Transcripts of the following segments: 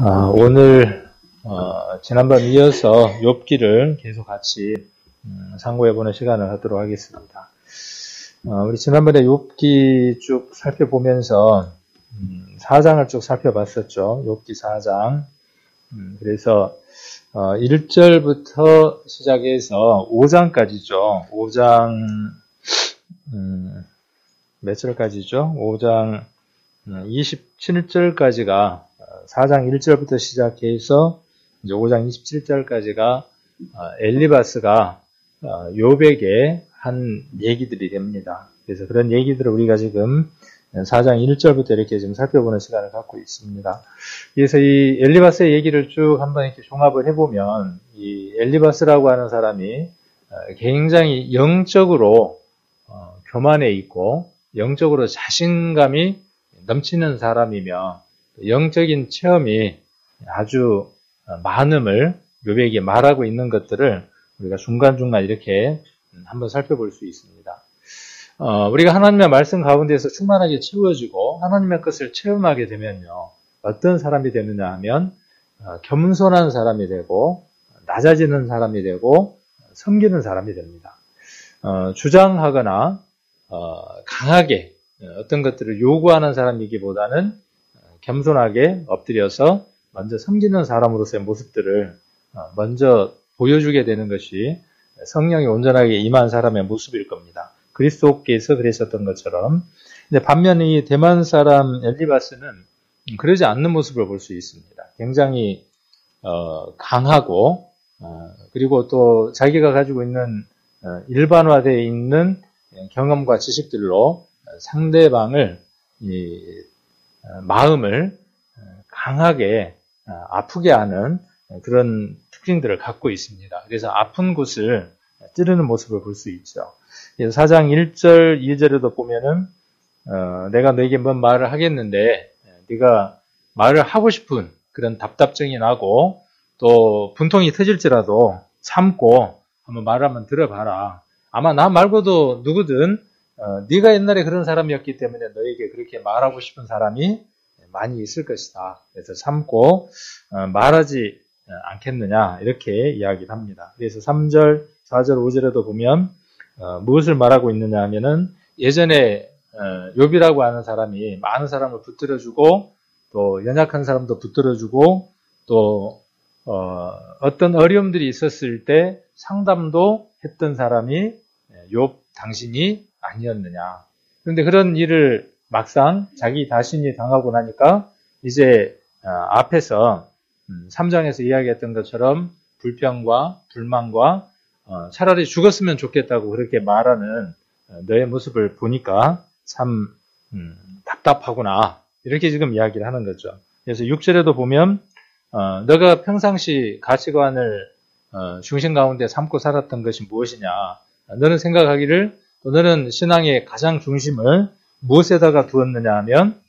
오늘 지난번 이어서 욥기를 계속 같이 상고해보는 시간을 갖도록 하겠습니다. 우리 지난번에 욥기 쭉 살펴보면서 4장을 쭉 살펴봤었죠. 욥기 4장. 그래서 1절부터 시작해서 5장까지죠. 5장 몇 절까지죠? 5장 27절까지가 4장 1절부터 시작해서 이제 5장 27절까지가 엘리바스가 욥에게 한 얘기들이 됩니다. 그래서 그런 얘기들을 우리가 지금 4장 1절부터 이렇게 지금 살펴보는 시간을 갖고 있습니다. 그래서 이 엘리바스의 얘기를 쭉 한번 이렇게 종합을 해보면 이 엘리바스라고 하는 사람이 굉장히 영적으로 교만해 있고 영적으로 자신감이 넘치는 사람이며 영적인 체험이 아주 많음을 욥에게 말하고 있는 것들을 우리가 중간중간 이렇게 한번 살펴볼 수 있습니다. 우리가 하나님의 말씀 가운데서 충만하게 채워지고 하나님의 것을 체험하게 되면요. 어떤 사람이 되느냐 하면 겸손한 사람이 되고 낮아지는 사람이 되고 섬기는 사람이 됩니다. 주장하거나 강하게 어떤 것들을 요구하는 사람이기보다는 겸손하게 엎드려서 먼저 섬기는 사람으로서의 모습들을 먼저 보여주게 되는 것이 성령이 온전하게 임한 사람의 모습일 겁니다. 그리스도께서 그러셨던 것처럼. 근데 반면 이 대만 사람 엘리바스는 그러지 않는 모습을 볼 수 있습니다. 굉장히 강하고 그리고 또 자기가 가지고 있는 일반화되어 있는 경험과 지식들로 상대방을 마음을 강하게 아프게 하는 그런 특징들을 갖고 있습니다. 그래서 아픈 곳을 찌르는 모습을 볼 수 있죠. 그래서 4장 1절, 2절에도 보면은 내가 너에게 뭔 말을 하겠는데 네가 말을 하고 싶은 그런 답답증이 나고 또 분통이 터질지라도 참고 한번 말 한번 들어봐라. 아마 나 말고도 누구든 네가 옛날에 그런 사람이었기 때문에 너에게 그렇게 말하고 싶은 사람이 많이 있을 것이다. 그래서 참고 말하지 않겠느냐 이렇게 이야기를 합니다. 그래서 3절, 4절, 5절에도 보면 무엇을 말하고 있느냐 하면은 예전에 욥이라고 하는 사람이 많은 사람을 붙들어주고 또 연약한 사람도 붙들어주고 또 어떤 어려움들이 있었을 때 상담도 했던 사람이 욥 당신이 아니었느냐. 그런데 그런 일을 막상 자기 자신이 당하고 나니까 이제 앞에서 3장에서 이야기했던 것처럼 불평과 불만과 차라리 죽었으면 좋겠다고 그렇게 말하는 너의 모습을 보니까 참 답답하구나. 이렇게 지금 이야기를 하는 거죠. 그래서 6절에도 보면 너가 평상시 가치관을 중심 가운데 삼고 살았던 것이 무엇이냐. 너는 생각하기를 또 너는 신앙의 가장 중심을 무엇에다가 두었느냐 하면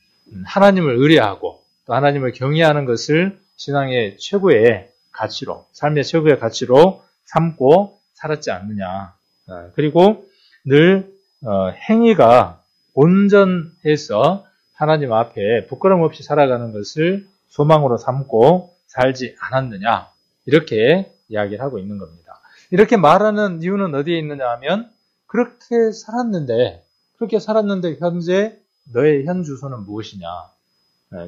하나님을 의뢰하고 또 하나님을 경외하는 것을 신앙의 최고의 가치로, 삶의 최고의 가치로 삼고 살았지 않느냐. 그리고 늘 행위가 온전해서 하나님 앞에 부끄럼 없이 살아가는 것을 소망으로 삼고 살지 않았느냐. 이렇게 이야기를 하고 있는 겁니다. 이렇게 말하는 이유는 어디에 있느냐 하면 그렇게 살았는데 현재 너의 현 주소는 무엇이냐.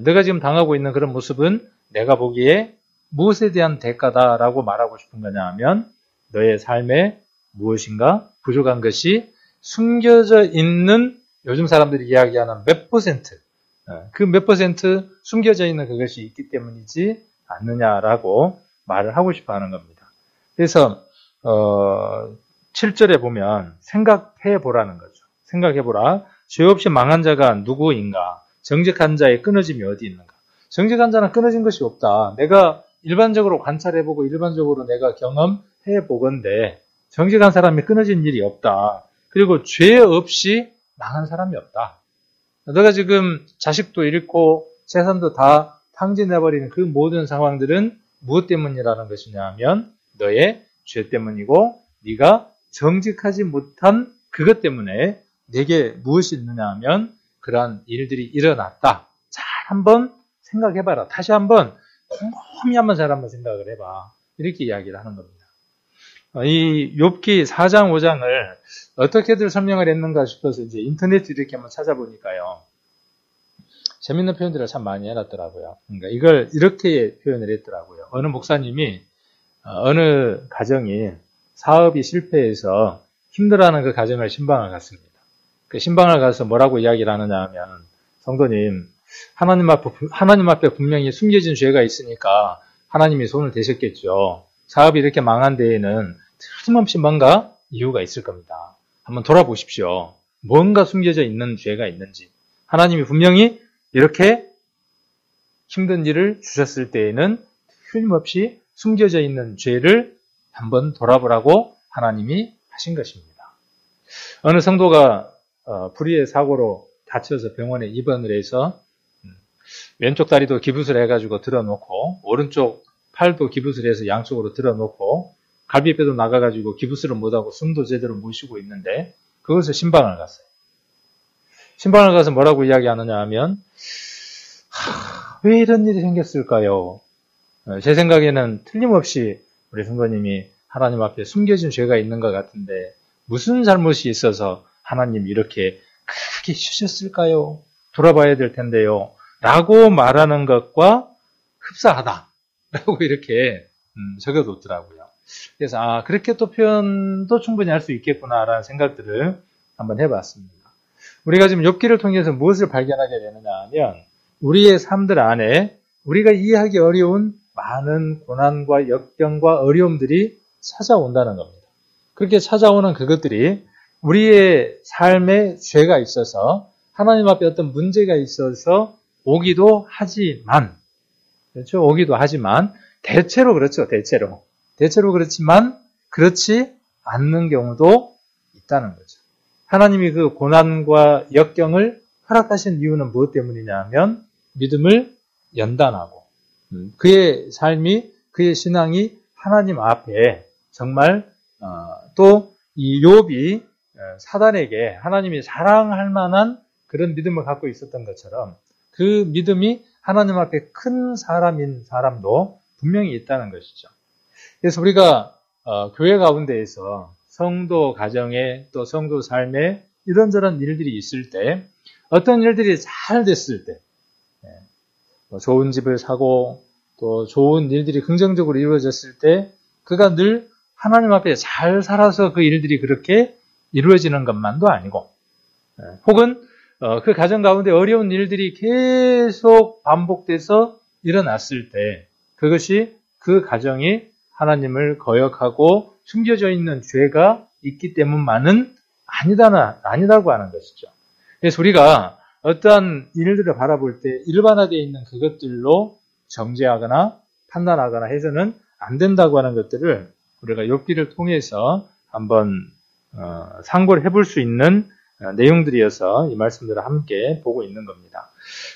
내가 지금 당하고 있는 그런 모습은 내가 보기에 무엇에 대한 대가다라고 말하고 싶은 거냐 하면 너의 삶에 무엇인가 부족한 것이 숨겨져 있는 요즘 사람들이 이야기하는 몇 퍼센트, 그 몇 퍼센트 숨겨져 있는 그것이 있기 때문이지 않느냐라고 말을 하고 싶어 하는 겁니다. 그래서 7절에 보면 생각해 보라는 거죠. 생각해 보라. 죄 없이 망한 자가 누구인가? 정직한 자의 끊어짐이 어디 있는가? 정직한 자는 끊어진 것이 없다. 내가 일반적으로 관찰해보고 일반적으로 내가 경험해보건대 정직한 사람이 끊어진 일이 없다. 그리고 죄 없이 망한 사람이 없다. 너가 지금 자식도 잃고 재산도 다 탕진해버리는 그 모든 상황들은 무엇 때문이라는 것이냐 하면 너의 죄 때문이고 네가 정직하지 못한 그것 때문에 내게 무엇이 있느냐 하면 그러한 일들이 일어났다. 잘 한번 생각해봐라. 다시 한번 곰곰이 한번 잘 한번 생각을 해봐. 이렇게 이야기를 하는 겁니다. 이 욥기 4장 5장을 어떻게들 설명을 했는가 싶어서 이제 인터넷 이렇게 한번 찾아보니까요. 재밌는 표현들을 참 많이 해놨더라고요. 그러니까 이걸 이렇게 표현을 했더라고요. 어느 목사님이 어느 가정이 사업이 실패해서 힘들어하는 그 가정을 신방을 갔습니다. 그 신방을 가서 뭐라고 이야기를 하느냐 하면, 성도님, 하나님 앞에 분명히 숨겨진 죄가 있으니까 하나님이 손을 대셨겠죠. 사업이 이렇게 망한 데에는 틀림없이 뭔가 이유가 있을 겁니다. 한번 돌아보십시오. 뭔가 숨겨져 있는 죄가 있는지. 하나님이 분명히 이렇게 힘든 일을 주셨을 때에는 틀림없이 숨겨져 있는 죄를 한번 돌아보라고 하나님이 하신 것입니다. 어느 성도가 불의의 사고로 다쳐서 병원에 입원을 해서 왼쪽 다리도 기부스를 해가지고 들어놓고 오른쪽 팔도 기부스를 해서 양쪽으로 들어놓고 갈비뼈도 나가가지고 기부스를 못하고 숨도 제대로 못 쉬고 있는데 그것을 신방을 갔어요. 신방을 가서 뭐라고 이야기하느냐 하면 왜 이런 일이 생겼을까요? 제 생각에는 틀림없이 우리 성도님이 하나님 앞에 숨겨진 죄가 있는 것 같은데 무슨 잘못이 있어서 하나님 이렇게 크게 쉬셨을까요? 돌아봐야 될 텐데요. 라고 말하는 것과 흡사하다. 라고 이렇게 적어뒀더라고요. 그래서 그렇게 또 표현도 충분히 할 수 있겠구나라는 생각들을 한번 해봤습니다. 우리가 지금 욥기를 통해서 무엇을 발견하게 되느냐 하면 우리의 삶들 안에 우리가 이해하기 어려운 많은 고난과 역경과 어려움들이 찾아온다는 겁니다. 그렇게 찾아오는 그것들이 우리의 삶에 죄가 있어서 하나님 앞에 어떤 문제가 있어서 오기도 하지만, 그렇죠? 오기도 하지만 대체로 그렇죠. 대체로 그렇지만 그렇지 않는 경우도 있다는 거죠. 하나님이 그 고난과 역경을 허락하신 이유는 무엇 때문이냐 하면 믿음을 연단하고 그의 삶이, 그의 신앙이 하나님 앞에 정말 또 이 욥이 사단에게 하나님이 사랑할 만한 그런 믿음을 갖고 있었던 것처럼 그 믿음이 하나님 앞에 큰 사람인 사람도 분명히 있다는 것이죠. 그래서 우리가 교회 가운데에서 성도 가정에 또 성도 삶에 이런저런 일들이 있을 때 어떤 일들이 잘 됐을 때 좋은 집을 사고 또 좋은 일들이 긍정적으로 이루어졌을 때 그가 늘 하나님 앞에 잘 살아서 그 일들이 그렇게 이루어지는 것만도 아니고 혹은 그 가정 가운데 어려운 일들이 계속 반복돼서 일어났을 때 그것이 그 가정이 하나님을 거역하고 숨겨져 있는 죄가 있기 때문만은 아니다고 하는 것이죠. 그래서 우리가 어떠한 일들을 바라볼 때 일반화되어 있는 그것들로 정죄하거나 판단하거나 해서는 안 된다고 하는 것들을 우리가 욥기를 통해서 한번 상고를 해볼 수 있는 내용들이어서 이 말씀들을 함께 보고 있는 겁니다.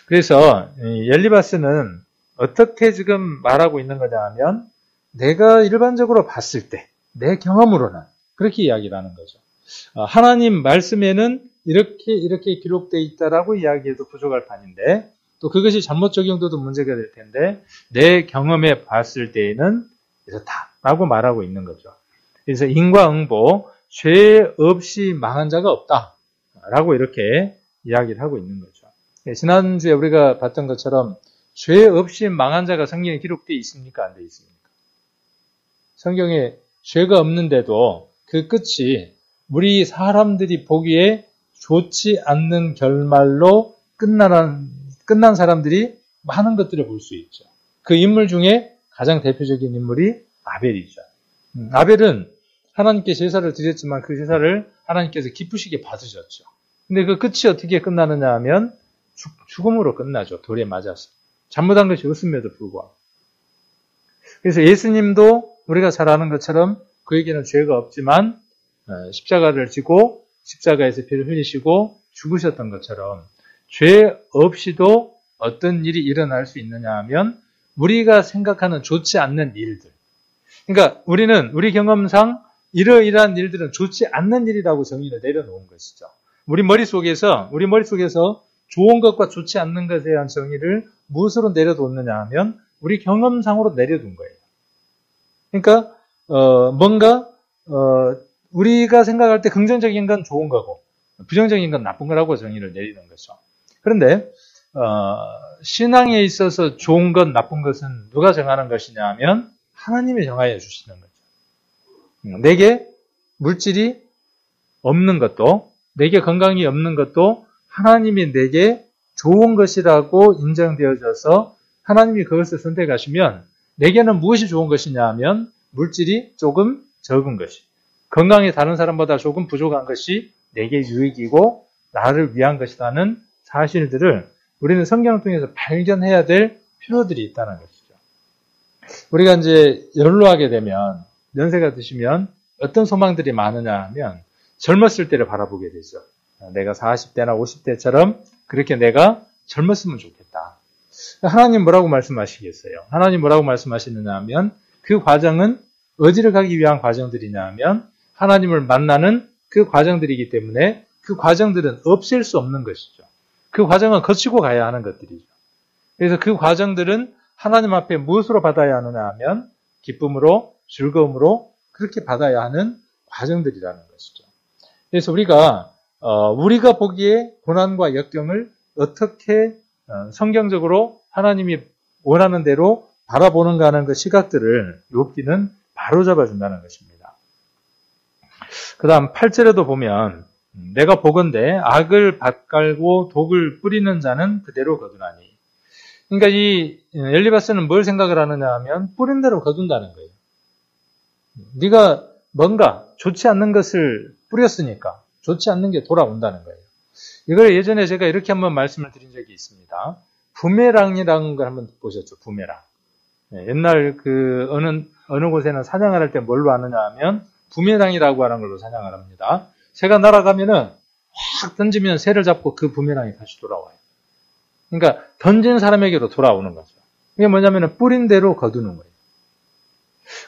그래서 엘리바스는 어떻게 지금 말하고 있는 거냐 하면 내가 일반적으로 봤을 때 내 경험으로는 그렇게 이야기를 하는 거죠. 하나님 말씀에는 이렇게 기록되어 있다라고 이야기해도 부족할 판인데 또 그것이 잘못 적용돼도 문제가 될 텐데 내 경험에 봤을 때에는 이렇다라고 말하고 있는 거죠. 그래서 인과응보 죄 없이 망한 자가 없다라고 이렇게 이야기를 하고 있는 거죠. 지난주에 우리가 봤던 것처럼 죄 없이 망한 자가 성경에 기록되어 있습니까? 안 되어 있습니까? 성경에 죄가 없는데도 그 끝이 우리 사람들이 보기에 좋지 않는 결말로 끝난 사람들이 많은 것들을 볼 수 있죠. 그 인물 중에 가장 대표적인 인물이 아벨이죠. 아벨은 하나님께 제사를 드렸지만 그 제사를 하나님께서 기쁘시게 받으셨죠. 근데 그 끝이 어떻게 끝나느냐 하면 죽음으로 끝나죠. 돌에 맞아서. 잘못한 것이 없음에도 불구하고. 그래서 예수님도 우리가 잘 아는 것처럼 그에게는 죄가 없지만 십자가를 지고 십자가에서 피를 흘리시고 죽으셨던 것처럼 죄 없이도 어떤 일이 일어날 수 있느냐 하면 우리가 생각하는 좋지 않는 일들. 그러니까 우리는 우리 경험상 이러이러한 일들은 좋지 않는 일이라고 정의를 내려놓은 것이죠. 우리 머릿속에서 좋은 것과 좋지 않는 것에 대한 정의를 무엇으로 내려놓느냐 하면 우리 경험상으로 내려둔 거예요. 그러니까 뭔가 우리가 생각할 때 긍정적인 건 좋은 거고 부정적인 건 나쁜 거라고 정의를 내리는 거죠. 그런데 신앙에 있어서 좋은 것, 나쁜 것은 누가 정하는 것이냐 하면 하나님이 정하여 주시는 거죠. 내게 물질이 없는 것도, 내게 건강이 없는 것도 하나님이 내게 좋은 것이라고 인정되어져서 하나님이 그것을 선택하시면 내게는 무엇이 좋은 것이냐 하면 물질이 조금 적은 것이, 건강이 다른 사람보다 조금 부족한 것이 내게 유익이고 나를 위한 것이라는 사실들을 우리는 성경을 통해서 발견해야 될 필요들이 있다는 것이죠. 우리가 이제 연로하게 되면, 연세가 드시면 어떤 소망들이 많으냐 하면 젊었을 때를 바라보게 되죠. 내가 40대나 50대처럼 그렇게 내가 젊었으면 좋겠다. 하나님 뭐라고 말씀하시겠어요? 하나님 뭐라고 말씀하시느냐 하면 그 과정은 어디를 가기 위한 과정들이냐 하면 하나님을 만나는 그 과정들이기 때문에 그 과정들은 없앨 수 없는 것이죠. 그 과정은 거치고 가야 하는 것들이죠. 그래서 그 과정들은 하나님 앞에 무엇으로 받아야 하느냐 하면 기쁨으로, 즐거움으로 그렇게 받아야 하는 과정들이라는 것이죠. 그래서 우리가 보기에 고난과 역경을 어떻게 성경적으로 하나님이 원하는 대로 바라보는가 하는 그 시각들을 욥기는 바로잡아 준다는 것입니다. 그 다음 8절에도 보면 내가 보건대 악을 밭갈고 독을 뿌리는 자는 그대로 거두나니. 그러니까 이 엘리바스는 뭘 생각을 하느냐 하면 뿌린 대로 거둔다는 거예요. 네가 뭔가 좋지 않는 것을 뿌렸으니까 좋지 않는 게 돌아온다는 거예요. 이걸 예전에 제가 이렇게 한번 말씀을 드린 적이 있습니다. 부메랑이라는 걸 한번 보셨죠? 부메랑. 옛날 어느 곳에는 사냥을 할 때 뭘로 하느냐 하면 부메랑이라고 하는 걸로 사냥을 합니다. 새가 날아가면은 확 던지면 새를 잡고 그 부메랑이 다시 돌아와요. 그러니까 던진 사람에게로 돌아오는 거죠. 이게 뭐냐면은 뿌린 대로 거두는 거예요.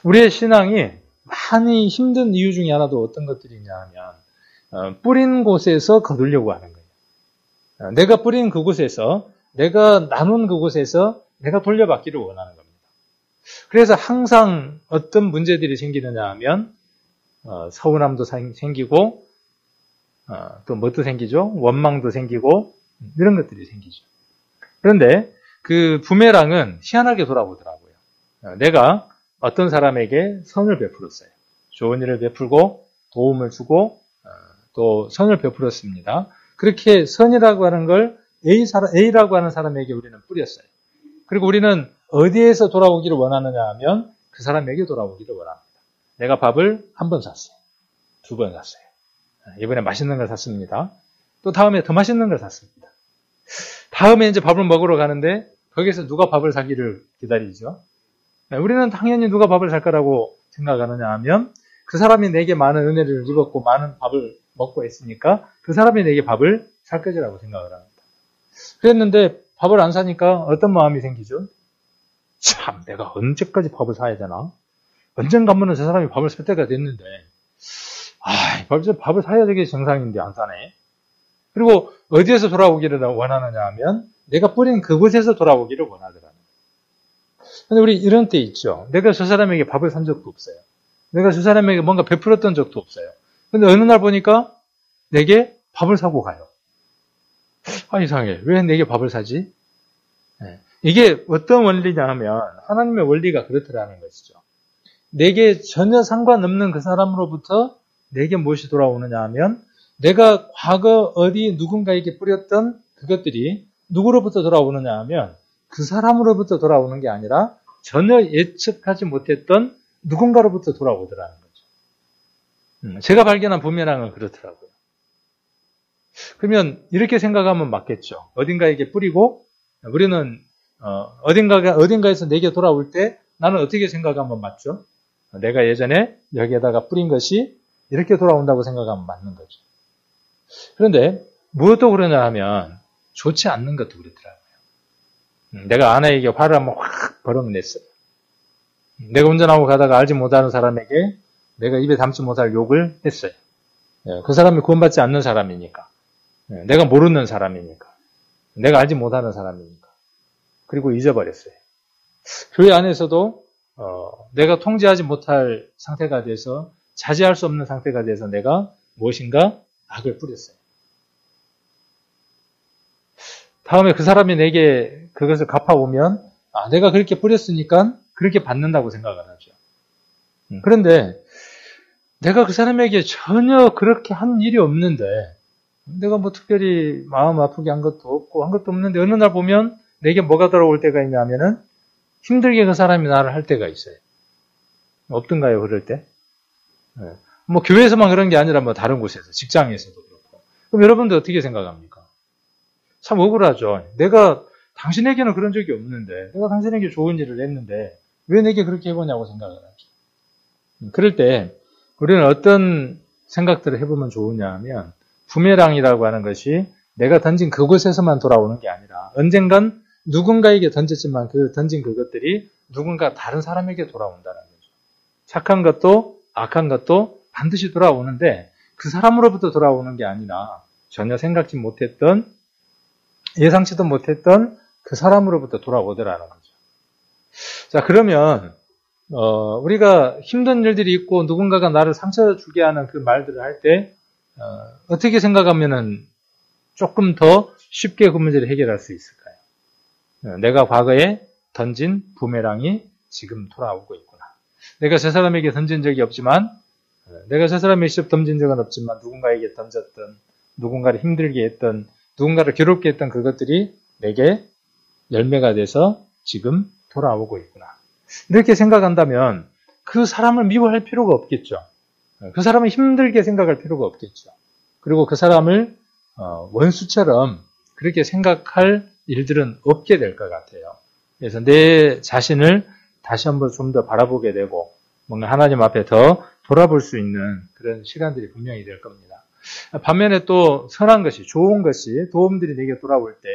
우리의 신앙이 많이 힘든 이유 중에 하나도 어떤 것들이냐 하면 뿌린 곳에서 거두려고 하는 거예요. 내가 뿌린 그곳에서, 내가 나눈 그곳에서 내가 돌려받기를 원하는 겁니다. 그래서 항상 어떤 문제들이 생기느냐 하면 서운함도 생기고 또 뭣도 생기죠? 원망도 생기고 이런 것들이 생기죠. 그런데 그 부메랑은 희한하게 돌아오더라고요. 내가 어떤 사람에게 선을 베풀었어요. 좋은 일을 베풀고 도움을 주고 또 선을 베풀었습니다. 그렇게 선이라고 하는 걸 A라고 하는 사람에게 우리는 뿌렸어요. 그리고 우리는 어디에서 돌아오기를 원하느냐 하면 그 사람에게 돌아오기를 원합니다. 내가 밥을 한 번 샀어요. 2번 샀어요. 이번에 맛있는 걸 샀습니다. 또 다음에 더 맛있는 걸 샀습니다. 다음에 이제 밥을 먹으러 가는데 거기서 누가 밥을 사기를 기다리죠. 우리는 당연히 누가 밥을 살 거라고 생각하느냐 하면 그 사람이 내게 많은 은혜를 입었고 많은 밥을 먹고 있으니까 그 사람이 내게 밥을 살 것이라고 생각을 합니다. 그랬는데 밥을 안 사니까 어떤 마음이 생기죠? 참, 내가 언제까지 밥을 사야 되나? 언젠가 한번은 저 사람이 밥을 살 때가 됐는데 밥을 사야 되게 정상인데 안 사네. 그리고 어디에서 돌아오기를 원하느냐 하면 내가 뿌린 그곳에서 돌아오기를 원하더라는 거예요. 근데 우리 이런 때 있죠. 내가 저 사람에게 밥을 산 적도 없어요. 내가 저 사람에게 뭔가 베풀었던 적도 없어요. 근데 어느 날 보니까 내게 밥을 사고 가요. 이상해. 왜 내게 밥을 사지? 이게 어떤 원리냐 하면 하나님의 원리가 그렇더라는 것이죠. 내게 전혀 상관없는 그 사람으로부터 내게 무엇이 돌아오느냐 하면 내가 과거 어디 누군가에게 뿌렸던 그것들이 누구로부터 돌아오느냐 하면 그 사람으로부터 돌아오는 게 아니라 전혀 예측하지 못했던 누군가로부터 돌아오더라는 거죠. 제가 발견한 부메랑은 그렇더라고요. 그러면 이렇게 생각하면 맞겠죠. 어딘가에게 뿌리고 우리는 어딘가에서 내게 돌아올 때 나는 어떻게 생각하면 맞죠? 내가 예전에 여기에다가 뿌린 것이 이렇게 돌아온다고 생각하면 맞는 거죠. 그런데 무엇도 그러냐 하면 좋지 않는 것도 그렇더라고요. 내가 아내에게 화를 한번 확 버럭냈어요. 내가 운전하고 가다가 알지 못하는 사람에게 내가 입에 담지 못할 욕을 했어요. 그 사람이 구원받지 않는 사람이니까. 내가 모르는 사람이니까. 내가 알지 못하는 사람이니까. 그리고 잊어버렸어요. 교회 안에서도 내가 통제하지 못할 상태가 돼서 자제할 수 없는 상태가 돼서 내가 무엇인가 악을 뿌렸어요. 다음에 그 사람이 내게 그것을 갚아오면 내가 그렇게 뿌렸으니까 그렇게 받는다고 생각을 하죠. 그런데 내가 그 사람에게 전혀 그렇게 한 일이 없는데 내가 뭐 특별히 마음 아프게 한 것도 없고 한 것도 없는데 어느 날 보면 내게 뭐가 돌아올 때가 있냐면은 힘들게 그 사람이 나를 할 때가 있어요. 없던가요, 그럴 때? 네. 뭐 교회에서만 그런 게 아니라 뭐 다른 곳에서, 직장에서도 그렇고. 그럼 여러분들 어떻게 생각합니까? 참 억울하죠. 내가 당신에게는 그런 적이 없는데, 내가 당신에게 좋은 일을 했는데 왜 내게 그렇게 해보냐고 생각을 하죠. 그럴 때 우리는 어떤 생각들을 해보면 좋으냐 하면 부메랑이라고 하는 것이 내가 던진 그곳에서만 돌아오는 게 아니라 언젠간 누군가에게 던졌지만 그 던진 그것들이 누군가 다른 사람에게 돌아온다는 거죠. 착한 것도 악한 것도 반드시 돌아오는데 그 사람으로부터 돌아오는 게 아니라 전혀 생각지 못했던 예상치도 못했던 그 사람으로부터 돌아오더라는 거죠. 자, 그러면 우리가 힘든 일들이 있고 누군가가 나를 상처 주게 하는 그 말들을 할 때 어떻게 생각하면은 조금 더 쉽게 그 문제를 해결할 수 있을까요? 내가 과거에 던진 부메랑이 지금 돌아오고 있구나. 내가 저 사람에게 던진 적이 없지만, 내가 저 사람에게 직접 던진 적은 없지만 누군가에게 던졌던, 누군가를 힘들게 했던, 누군가를 괴롭게 했던 그것들이 내게 열매가 돼서 지금 돌아오고 있구나. 이렇게 생각한다면 그 사람을 미워할 필요가 없겠죠. 그 사람을 힘들게 생각할 필요가 없겠죠. 그리고 그 사람을 원수처럼 그렇게 생각할 일들은 없게 될 것 같아요. 그래서 내 자신을 다시 한번 좀 더 바라보게 되고 뭔가 하나님 앞에 더 돌아볼 수 있는 그런 시간들이 분명히 될 겁니다. 반면에 또 선한 것이, 좋은 것이, 도움들이 내게 돌아올 때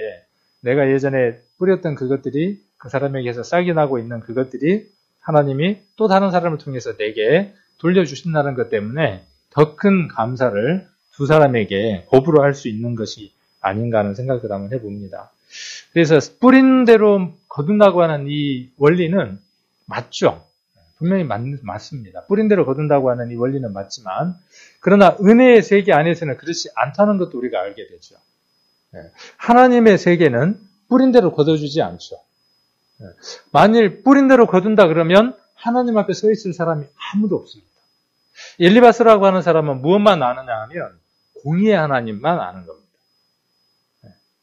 내가 예전에 뿌렸던 그것들이 그 사람에게서 싹이 나고 있는 그것들이 하나님이 또 다른 사람을 통해서 내게 돌려주신다는 것 때문에 더 큰 감사를 두 사람에게 호불호 할 수 있는 것이 아닌가 하는 생각을 한번 해봅니다. 그래서 뿌린 대로 거둔다고 하는 이 원리는 맞죠. 분명히 맞습니다. 뿌린 대로 거둔다고 하는 이 원리는 맞지만 그러나 은혜의 세계 안에서는 그렇지 않다는 것도 우리가 알게 되죠. 하나님의 세계는 뿌린 대로 거둬주지 않죠. 만일 뿌린 대로 거둔다 그러면 하나님 앞에 서 있을 사람이 아무도 없습니다. 엘리바스라고 하는 사람은 무엇만 아느냐 하면 공의의 하나님만 아는 겁니다.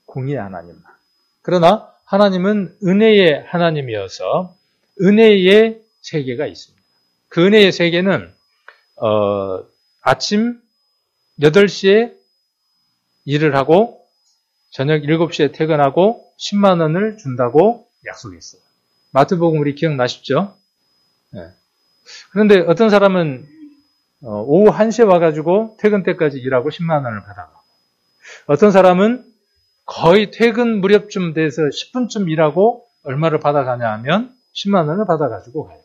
공의의 하나님만. 그러나 하나님은 은혜의 하나님이어서 은혜의 세계가 있습니다. 그 은혜의 세계는 아침 8시에 일을 하고 저녁 7시에 퇴근하고 10만 원을 준다고 약속했어요. 마태복음 우리 기억나시죠? 네. 그런데 어떤 사람은 오후 1시에 와가지고 퇴근 때까지 일하고 10만 원을 받아가고 어떤 사람은 거의 퇴근 무렵쯤 돼서 10분쯤 일하고 얼마를 받아가냐 하면 10만 원을 받아가지고 가요.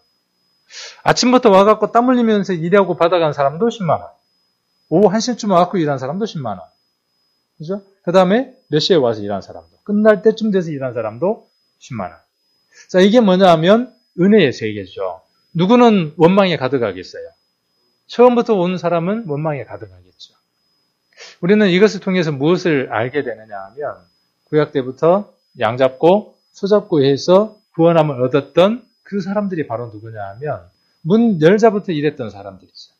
아침부터 와갖고 땀 흘리면서 일하고 받아간 사람도 10만 원. 오후 1시쯤 와갖고 일한 사람도 10만 원. 그죠? 그 다음에 몇 시에 와서 일한 사람도. 끝날 때쯤 돼서 일한 사람도 10만 원. 자, 이게 뭐냐 하면 은혜의 세계죠. 누구는 원망에 가득하겠어요? 처음부터 온 사람은 원망에 가득하겠죠. 우리는 이것을 통해서 무엇을 알게 되느냐 하면 구약 때부터 양잡고 소잡고 해서 구원함을 얻었던 그 사람들이 바로 누구냐 하면 문 열자부터 일했던 사람들이죠.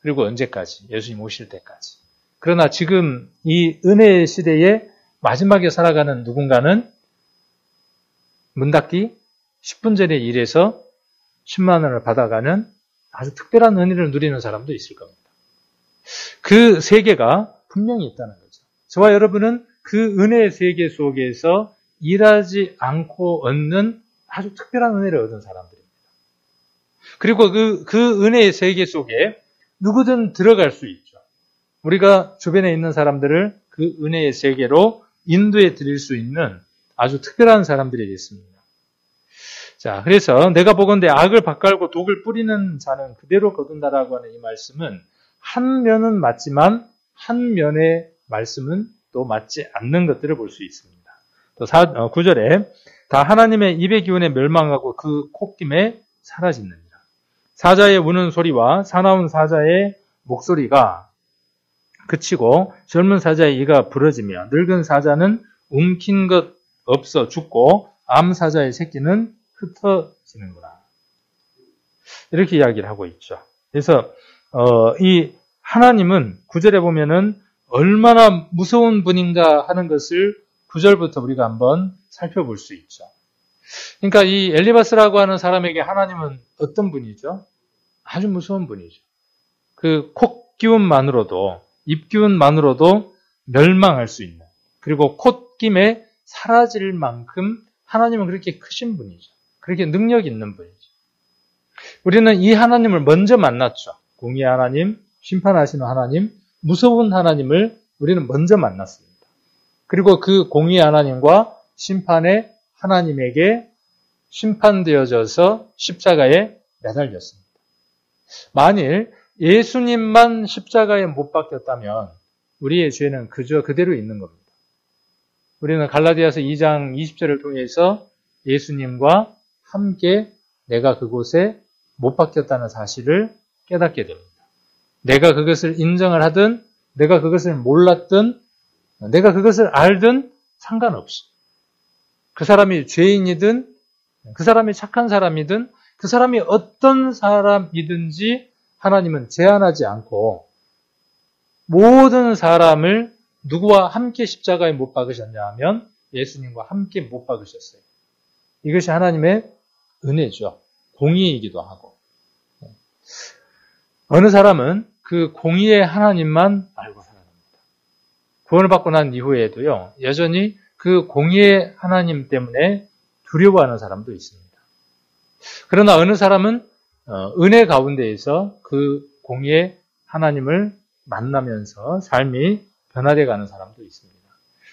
그리고 언제까지? 예수님 오실 때까지. 그러나 지금 이 은혜의 시대에 마지막에 살아가는 누군가는 문 닫기 10분 전에 일해서 10만 원을 받아가는 아주 특별한 은혜를 누리는 사람도 있을 겁니다. 그 세계가 분명히 있다는 거죠. 저와 여러분은 그 은혜의 세계 속에서 일하지 않고 얻는 아주 특별한 은혜를 얻은 사람들입니다. 그리고 그 은혜의 세계 속에 누구든 들어갈 수 있죠. 우리가 주변에 있는 사람들을 그 은혜의 세계로 인도해 드릴 수 있는 아주 특별한 사람들이 있습니다. 자, 그래서 내가 보건대 악을 밭갈고 독을 뿌리는 자는 그대로 거둔다라고 하는 이 말씀은 한 면은 맞지만 한 면의 말씀은 또 맞지 않는 것들을 볼 수 있습니다. 또 9절에 다 하나님의 입의 기운에 멸망하고 그 콧김에 사라지느니라. 사자의 우는 소리와 사나운 사자의 목소리가 그치고 젊은 사자의 이가 부러지며 늙은 사자는 움킨 것 없어 죽고 암 사자의 새끼는 흩어지는구나. 이렇게 이야기를 하고 있죠. 그래서 이 하나님은 9절에 보면은 얼마나 무서운 분인가 하는 것을 9절부터 우리가 한번 살펴볼 수 있죠. 그러니까 이 엘리바스라고 하는 사람에게 하나님은 어떤 분이죠? 아주 무서운 분이죠. 그 콧기운만으로도, 입기운만으로도 멸망할 수 있는, 그리고 콧김에 사라질 만큼 하나님은 그렇게 크신 분이죠. 그렇게 능력 있는 분이죠. 우리는 이 하나님을 먼저 만났죠. 공의의 하나님, 심판하시는 하나님, 무서운 하나님을 우리는 먼저 만났습니다. 그리고 그 공의의 하나님과 심판의 하나님에게 심판되어져서 십자가에 매달렸습니다. 만일 예수님만 십자가에 못 박혔다면 우리의 죄는 그대로 있는 겁니다. 우리는 갈라디아서 2장 20절을 통해서 예수님과 함께 내가 그곳에 못 박혔다는 사실을 깨닫게 됩니다. 내가 그것을 인정을 하든 내가 그것을 몰랐든 내가 그것을 알든 상관없이 그 사람이 죄인이든 그 사람이 착한 사람이든 그 사람이 어떤 사람이든지 하나님은 제한하지 않고 모든 사람을 누구와 함께 십자가에 못 박으셨냐 하면 예수님과 함께 못 박으셨어요. 이것이 하나님의 은혜죠. 공의이기도 하고. 어느 사람은 그 공의의 하나님만 알고 살아갑니다. 구원을 받고 난 이후에도요, 여전히 그 공의의 하나님 때문에 두려워하는 사람도 있습니다. 그러나 어느 사람은 은혜 가운데에서 그 공의의 하나님을 만나면서 삶이 변화되어 가는 사람도 있습니다.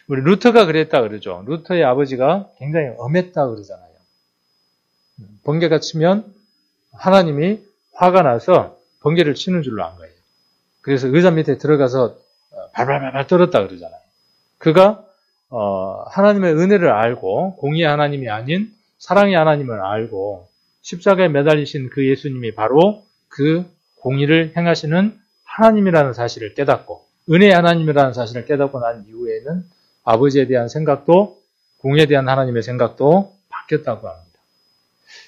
우리 루터가 그랬다 그러죠. 루터의 아버지가 굉장히 엄했다 그러잖아요. 번개가 치면 하나님이 화가 나서 번개를 치는 줄로 안 거예요. 그래서 의자 밑에 들어가서 발발발발 떨었다 그러잖아요. 그가 하나님의 은혜를 알고 공의의 하나님이 아닌 사랑의 하나님을 알고 십자가에 매달리신 그 예수님이 바로 그 공의를 행하시는 하나님이라는 사실을 깨닫고 은혜의 하나님이라는 사실을 깨닫고 난 이후에는 아버지에 대한 생각도 공의에 대한 하나님의 생각도 바뀌었다고 합니다.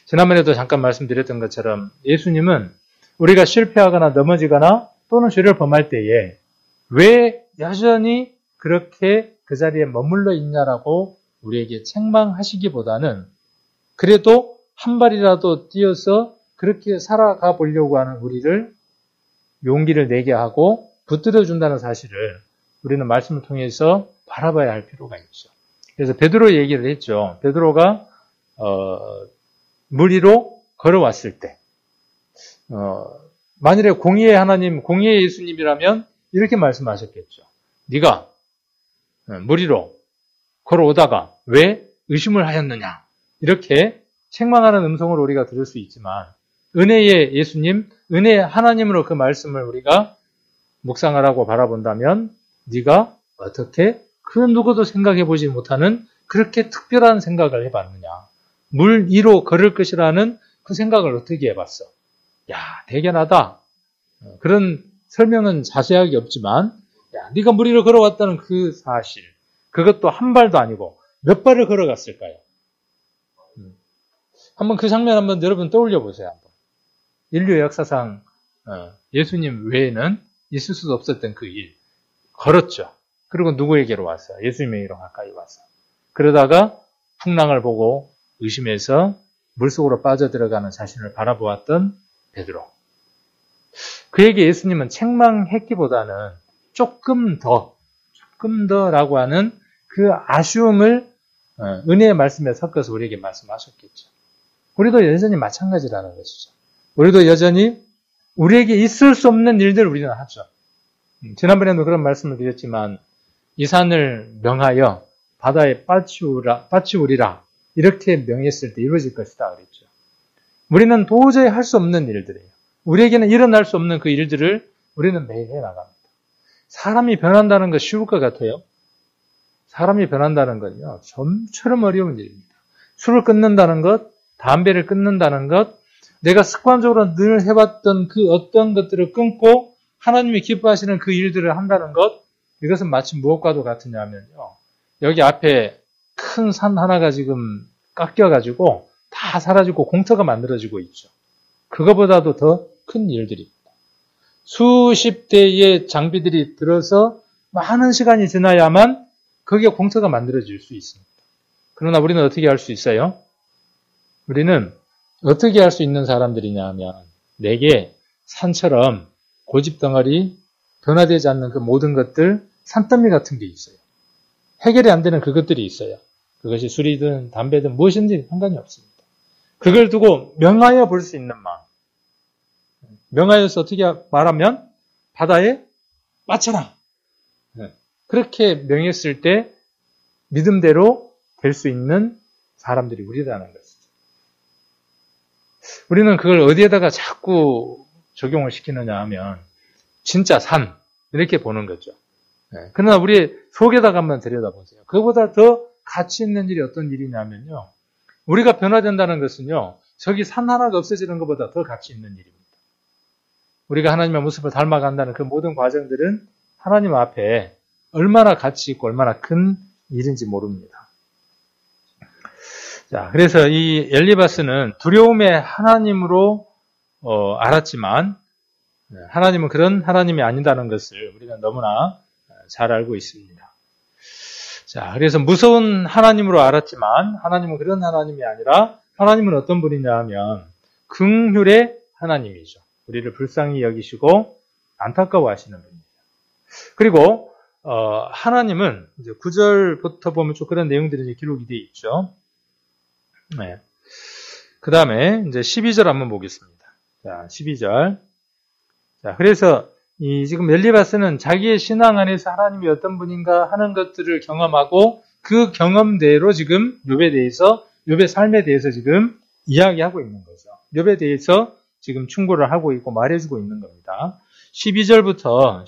지난번에도 잠깐 말씀드렸던 것처럼 예수님은 우리가 실패하거나 넘어지거나 또는 죄를 범할 때에 왜 여전히 그렇게 그 자리에 머물러 있냐라고 우리에게 책망하시기보다는 그래도 한 발이라도 뛰어서 그렇게 살아가 보려고 하는 우리를 용기를 내게 하고 붙들어 준다는 사실을 우리는 말씀을 통해서 바라봐야 할 필요가 있죠. 그래서 베드로 얘기를 했죠. 베드로가 물 위로 걸어왔을 때 만일에 공의의 하나님, 공의의 예수님이라면 이렇게 말씀하셨겠죠. 네가 물 위로 걸어오다가 왜 의심을 하였느냐. 이렇게 책망하는 음성으로 우리가 들을 수 있지만 은혜의 예수님, 은혜의 하나님으로 그 말씀을 우리가 묵상하라고 바라본다면 네가 어떻게 그 누구도 생각해보지 못하는 그렇게 특별한 생각을 해봤느냐. 물 위로 걸을 것이라는 그 생각을 어떻게 해봤어? 야, 대견하다. 그런 설명은 자세하게 없지만 야, 네가 물 위로 걸어왔다는 그 사실, 그것도 한 발도 아니고 몇 발을 걸어갔을까요? 한번 그 장면 한번 여러분 떠올려 보세요. 한번. 인류 역사상 예수님 외에는 있을 수도 없었던 그 일. 걸었죠. 그리고 누구에게로 왔어요? 예수님에게로 가까이 와서. 그러다가 풍랑을 보고 의심해서 물속으로 빠져들어가는 자신을 바라보았던 베드로. 그에게 예수님은 책망했기보다는 조금 더라고 하는 그 아쉬움을 은혜의 말씀에 섞어서 우리에게 말씀하셨겠죠. 우리도 여전히 마찬가지라는 것이죠. 우리도 여전히 우리에게 있을 수 없는 일들 우리는 하죠. 지난번에도 그런 말씀을 드렸지만 이 산을 명하여 바다에 빠치우리라 이렇게 명했을 때 이루어질 것이다 그랬죠. 우리는 도저히 할 수 없는 일들이에요. 우리에게는 일어날 수 없는 그 일들을 우리는 매일 해나갑니다. 사람이 변한다는 거 쉬울 것 같아요. 사람이 변한다는 건요, 좀처럼 어려운 일입니다. 술을 끊는다는 것, 담배를 끊는다는 것, 내가 습관적으로 늘 해왔던 그 어떤 것들을 끊고 하나님이 기뻐하시는 그 일들을 한다는 것, 이것은 마치 무엇과도 같으냐면요, 여기 앞에 큰 산 하나가 지금 깎여가지고 다 사라지고 공터가 만들어지고 있죠. 그거보다도 더 큰 일들입니다. 수십 대의 장비들이 들어서 많은 시간이 지나야만 거기에 공터가 만들어질 수 있습니다. 그러나 우리는 어떻게 할 수 있어요? 우리는 어떻게 할 수 있는 사람들이냐 하면 내게 산처럼 고집덩어리, 변화되지 않는 그 모든 것들, 산더미 같은 게 있어요. 해결이 안 되는 그것들이 있어요. 그것이 술이든 담배든 무엇인지 상관이 없습니다. 그걸 두고 명하여 볼 수 있는 마음. 명하여서 어떻게 말하면 바다에 빠쳐라. 그렇게 명했을 때 믿음대로 될 수 있는 사람들이 우리라는 것이죠. 우리는 그걸 어디에다가 자꾸 적용을 시키느냐 하면 진짜 산 이렇게 보는 거죠. 그러나 우리 속에다가 한번 들여다보세요. 그보다 더 가치 있는 일이 어떤 일이냐면요. 우리가 변화된다는 것은요. 저기 산 하나가 없어지는 것보다 더 가치 있는 일입니다. 우리가 하나님의 모습을 닮아간다는 그 모든 과정들은 하나님 앞에 얼마나 가치 있고 얼마나 큰 일인지 모릅니다. 자, 그래서 이 엘리바스는 두려움의 하나님으로 알았지만 하나님은 그런 하나님이 아니다는 것을 우리가 너무나 잘 알고 있습니다. 자, 그래서 무서운 하나님으로 알았지만 하나님은 그런 하나님이 아니라 하나님은 어떤 분이냐 하면 긍휼의 하나님이죠. 우리를 불쌍히 여기시고 안타까워하시는 분입니다. 그리고 하나님은 이제 9절부터 보면 좀 그런 내용들이 이제 기록이 되어 있죠. 네. 그 다음에 이제 12절 한번 보겠습니다. 자, 12절. 자, 그래서 지금 엘리바스는 자기의 신앙 안에서 하나님이 어떤 분인가 하는 것들을 경험하고 그 경험대로 지금 욥의 삶에 대해서 지금 이야기하고 있는 거죠. 욥에 대해서 지금 충고를 하고 있고 말해주고 있는 겁니다. 12절부터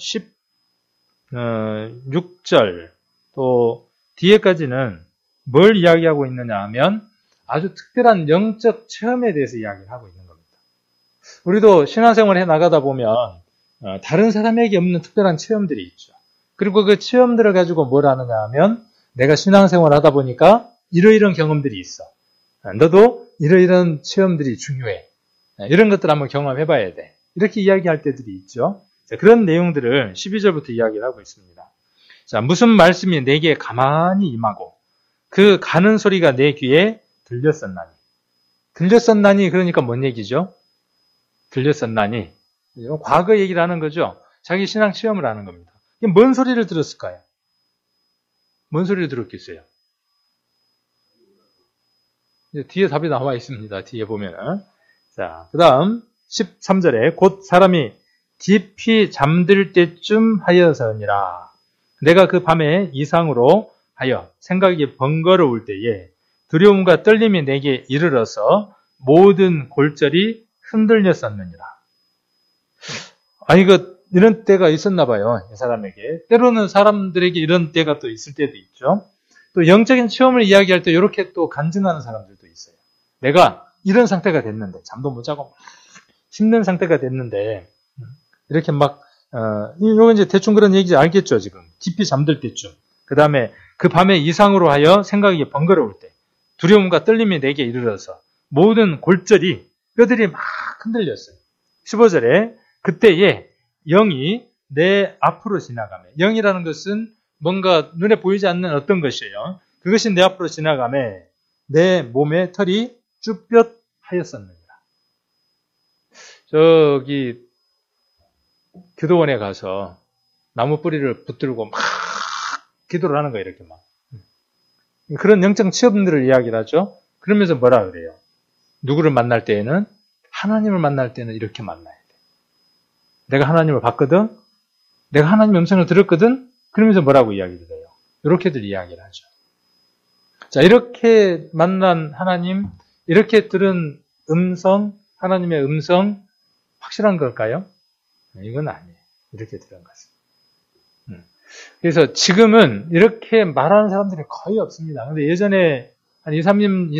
16절 또 뒤에까지는 뭘 이야기하고 있느냐 하면 아주 특별한 영적 체험에 대해서 이야기를 하고 있는 겁니다. 우리도 신앙생활을 해 나가다 보면 다른 사람에게 없는 특별한 체험들이 있죠. 그리고 그 체험들을 가지고 뭘 하느냐 하면 내가 신앙생활을 하다 보니까 이러이러한 경험들이 있어. 너도 이러이러한 체험들이 중요해. 이런 것들 한번 경험해 봐야 돼. 이렇게 이야기할 때들이 있죠. 자, 그런 내용들을 12절부터 이야기를 하고 있습니다. 자, 무슨 말씀이 내게 가만히 임하고 그 가는 소리가 내 귀에 들렸었나니. 들렸었나니 그러니까 뭔 얘기죠? 들렸었나니. 과거 얘기를 하는 거죠. 자기 신앙 체험을 하는 겁니다. 뭔 소리를 들었을까요? 뭔 소리를 들었겠어요? 뒤에 답이 나와 있습니다. 뒤에 보면은. 자, 그 다음 13절에 곧 사람이 깊이 잠들 때쯤 하여서니라. 내가 그 밤에 이상으로 하여 생각이 번거로울 때에 두려움과 떨림이 내게 이르러서 모든 골절이 흔들렸었느니라. 이런 때가 있었나 봐요. 이 사람에게. 때로는 사람들에게 이런 때가 또 있을 때도 있죠. 또 영적인 체험을 이야기할 때 이렇게 또 간증하는 사람들도 있어요. 내가 이런 상태가 됐는데, 잠도 못 자고 힘든 상태가 됐는데, 이렇게 이거 이제 대충 그런 얘기지 알겠죠, 지금. 깊이 잠들 때쯤. 그 다음에 그 밤에 이상으로 하여 생각이 번거로울 때, 두려움과 떨림이 내게 이르러서 모든 골절이, 뼈들이 막 흔들렸어요. 15절에 그때에 영이 내 앞으로 지나가매. 영이라는 것은 뭔가 눈에 보이지 않는 어떤 것이에요. 그것이 내 앞으로 지나가매 내 몸에 털이 쭈뼛하였었느니라. 저기 기도원에 가서 나무 뿌리를 붙들고 막 기도를 하는 거예요. 이렇게 막. 그런 영적 체험들을 이야기를 하죠. 그러면서 뭐라 그래요? 누구를 만날 때에는 하나님을 만날 때는 이렇게 만나야 돼. 내가 하나님을 봤거든? 내가 하나님의 음성을 들었거든? 그러면서 뭐라고 이야기를 해요? 이렇게들 이야기를 하죠. 자, 이렇게 만난 하나님, 이렇게 들은 음성, 하나님의 음성, 확실한 걸까요? 이건 아니에요. 이렇게 들은 것은. 그래서 지금은 이렇게 말하는 사람들이 거의 없습니다. 근데 예전에 한 30년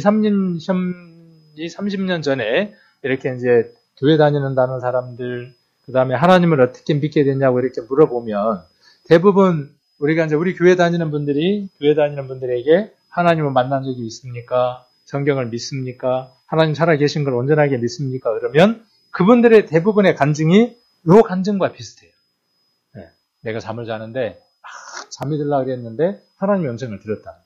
전에 이렇게 이제 교회 다니는다는 사람들, 그 다음에 하나님을 어떻게 믿게 됐냐고 이렇게 물어보면 대부분 우리가 이제 우리 교회 다니는 분들에게 하나님을 만난 적이 있습니까? 성경을 믿습니까? 하나님 살아계신 걸 온전하게 믿습니까? 그러면 그분들의 대부분의 간증이 요 간증과 비슷해요. 네, 내가 잠을 자는데 잠이 들려고 그랬는데 하나님의 음성을 들었다.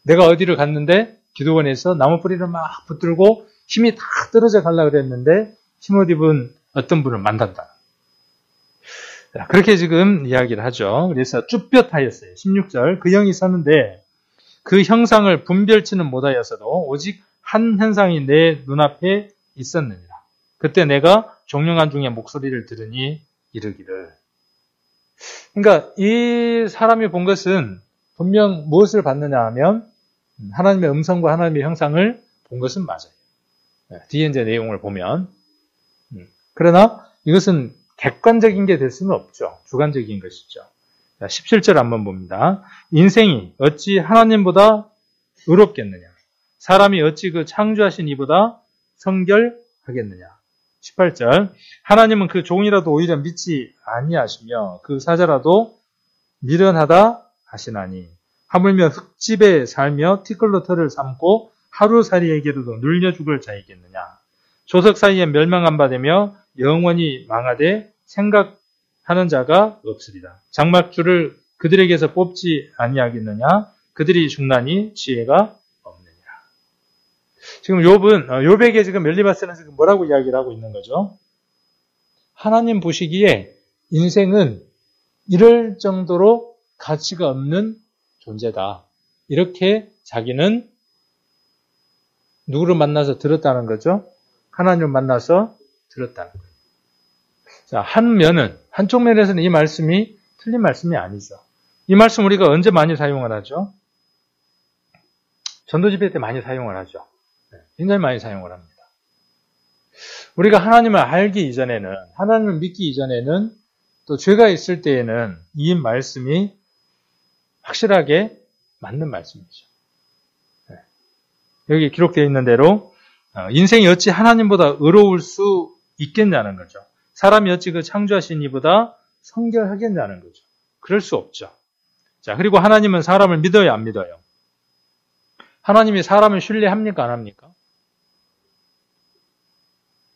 내가 어디를 갔는데 기도원에서 나무 뿌리를 막 붙들고 힘이 다 떨어져 가려고 그랬는데 힘을 입은 어떤 분을 만난다. 자, 그렇게 지금 이야기를 하죠. 그래서 쭈뼛하였어요. 16절. 그 영이 섰는데 그 형상을 분별치는 못하였어도 오직 한 현상이 내 눈앞에 있었느니라. 그때 내가 종려간 중에 목소리를 들으니 이르기를. 그러니까 이 사람이 본 것은 분명 무엇을 봤느냐 하면 하나님의 음성과 하나님의 형상을 본 것은 맞아요. 뒤에 이제 내용을 보면. 그러나 이것은 객관적인 게 될 수는 없죠. 주관적인 것이죠. 자, 17절 한번 봅니다. 인생이 어찌 하나님보다 의롭겠느냐? 사람이 어찌 그 창조하신 이보다 성결하겠느냐? 18절. 하나님은 그 종이라도 오히려 믿지 아니하시며 그 사자라도 미련하다 하시나니 하물며 흙집에 살며 티끌로 털을 삼고 하루살이에게로도 눌려 죽을 자이겠느냐? 조석 사이에 멸망한 바 되며 영원히 망하되 생각하는 자가 없으리라. 장막줄을 그들에게서 뽑지 아니하겠느냐? 그들이 죽나니 지혜가 없느니라. 지금 욥에게 지금 엘리바스는 지금 뭐라고 이야기를 하고 있는 거죠? 하나님 보시기에 인생은 이럴 정도로 가치가 없는 존재다. 이렇게 자기는 누구를 만나서 들었다는 거죠? 하나님을 만나서 들었다는 거예요. 자, 한쪽 면에서는 이 말씀이 틀린 말씀이 아니죠. 이 말씀 우리가 언제 많이 사용을 하죠? 전도 집회 때 많이 사용을 하죠. 굉장히 많이 사용을 합니다. 우리가 하나님을 알기 이전에는, 하나님을 믿기 이전에는, 또 죄가 있을 때에는 이 말씀이 확실하게 맞는 말씀이죠. 여기 기록되어 있는 대로 인생이 어찌 하나님보다 의로울 수 있겠냐는 거죠. 사람이 어찌 그 창조하신 이보다 성결하겠냐는 거죠. 그럴 수 없죠. 자, 그리고 하나님은 사람을 믿어요, 안 믿어요? 하나님이 사람을 신뢰합니까, 안 합니까?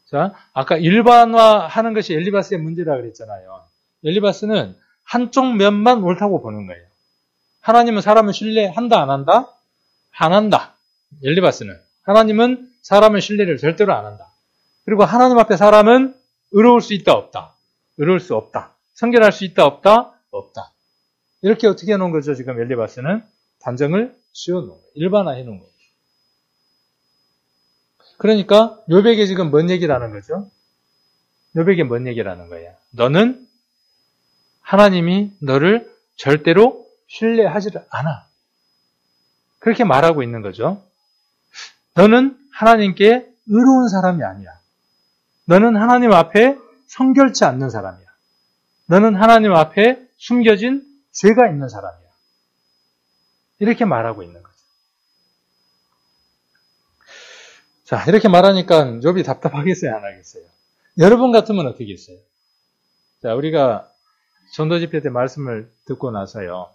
자, 아까 일반화하는 것이 엘리바스의 문제라고 그랬잖아요. 엘리바스는 한쪽 면만 옳다고 보는 거예요. 하나님은 사람을 신뢰한다, 안 한다? 안 한다. 엘리바스는. 하나님은 사람의 신뢰를 절대로 안 한다. 그리고 하나님 앞에 사람은 의로울 수 있다, 없다? 의로울 수 없다. 성결할 수 있다, 없다? 없다. 이렇게 어떻게 해놓은 거죠, 지금 엘리바스는? 단정을 씌워놓은 거예요. 일반화해 놓은 거예요. 그러니까 욥에게 지금 뭔 얘기를 하는 거죠? 욥에게 뭔 얘기를 하는 거예요? 너는 하나님이 너를 절대로 신뢰하지를 않아. 그렇게 말하고 있는 거죠. 너는 하나님께 의로운 사람이 아니야. 너는 하나님 앞에 성결치 않는 사람이야. 너는 하나님 앞에 숨겨진 죄가 있는 사람이야. 이렇게 말하고 있는 거죠. 자, 이렇게 말하니까 욥이 답답하겠어요, 안 하겠어요? 여러분 같으면 어떻게 했어요? 자, 우리가 전도 집회 때 말씀을 듣고 나서요.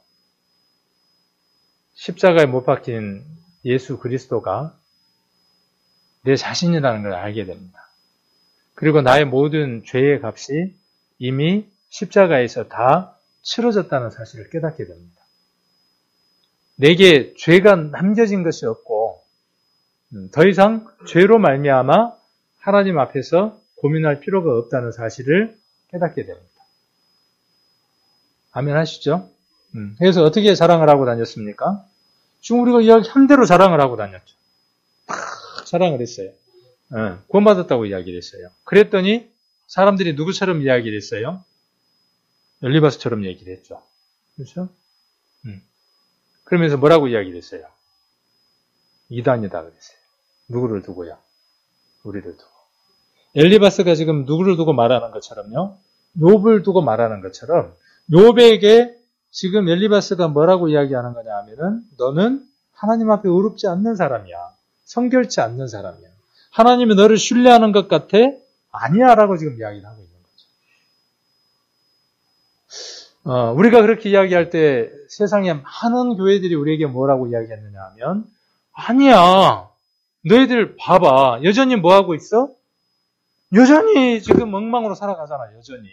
십자가에 못 박힌 예수 그리스도가 내 자신이라는 걸 알게 됩니다. 그리고 나의 모든 죄의 값이 이미 십자가에서 다 치러졌다는 사실을 깨닫게 됩니다. 내게 죄가 남겨진 것이 없고 더 이상 죄로 말미암아 하나님 앞에서 고민할 필요가 없다는 사실을 깨닫게 됩니다. 아멘 하시죠? 그래서 어떻게 자랑을 하고 다녔습니까? 지금 우리가 이야기한 대로 자랑을 하고 다녔죠. 자랑을 했어요. 구원받았다고 이야기를 했어요. 그랬더니 사람들이 누구처럼 이야기를 했어요? 엘리바스처럼 얘기를 했죠. 그렇죠? 그러면서 뭐라고 이야기를 했어요? 이단이다 그랬어요. 누구를 두고요? 우리를 두고. 엘리바스가 지금 누구를 두고 말하는 것처럼요. 욥을 두고 말하는 것처럼 욥에게 지금 엘리바스가 뭐라고 이야기하는 거냐 하면은 너는 하나님 앞에 의롭지 않는 사람이야. 성결치 않는 사람이야. 하나님이 너를 신뢰하는 것 같아? 아니야 라고 지금 이야기를 하고 있는 거죠. 우리가 그렇게 이야기할 때 세상에 많은 교회들이 우리에게 뭐라고 이야기했느냐 하면 아니야. 너희들 봐봐. 여전히 뭐하고 있어? 여전히 지금 엉망으로 살아가잖아. 여전히.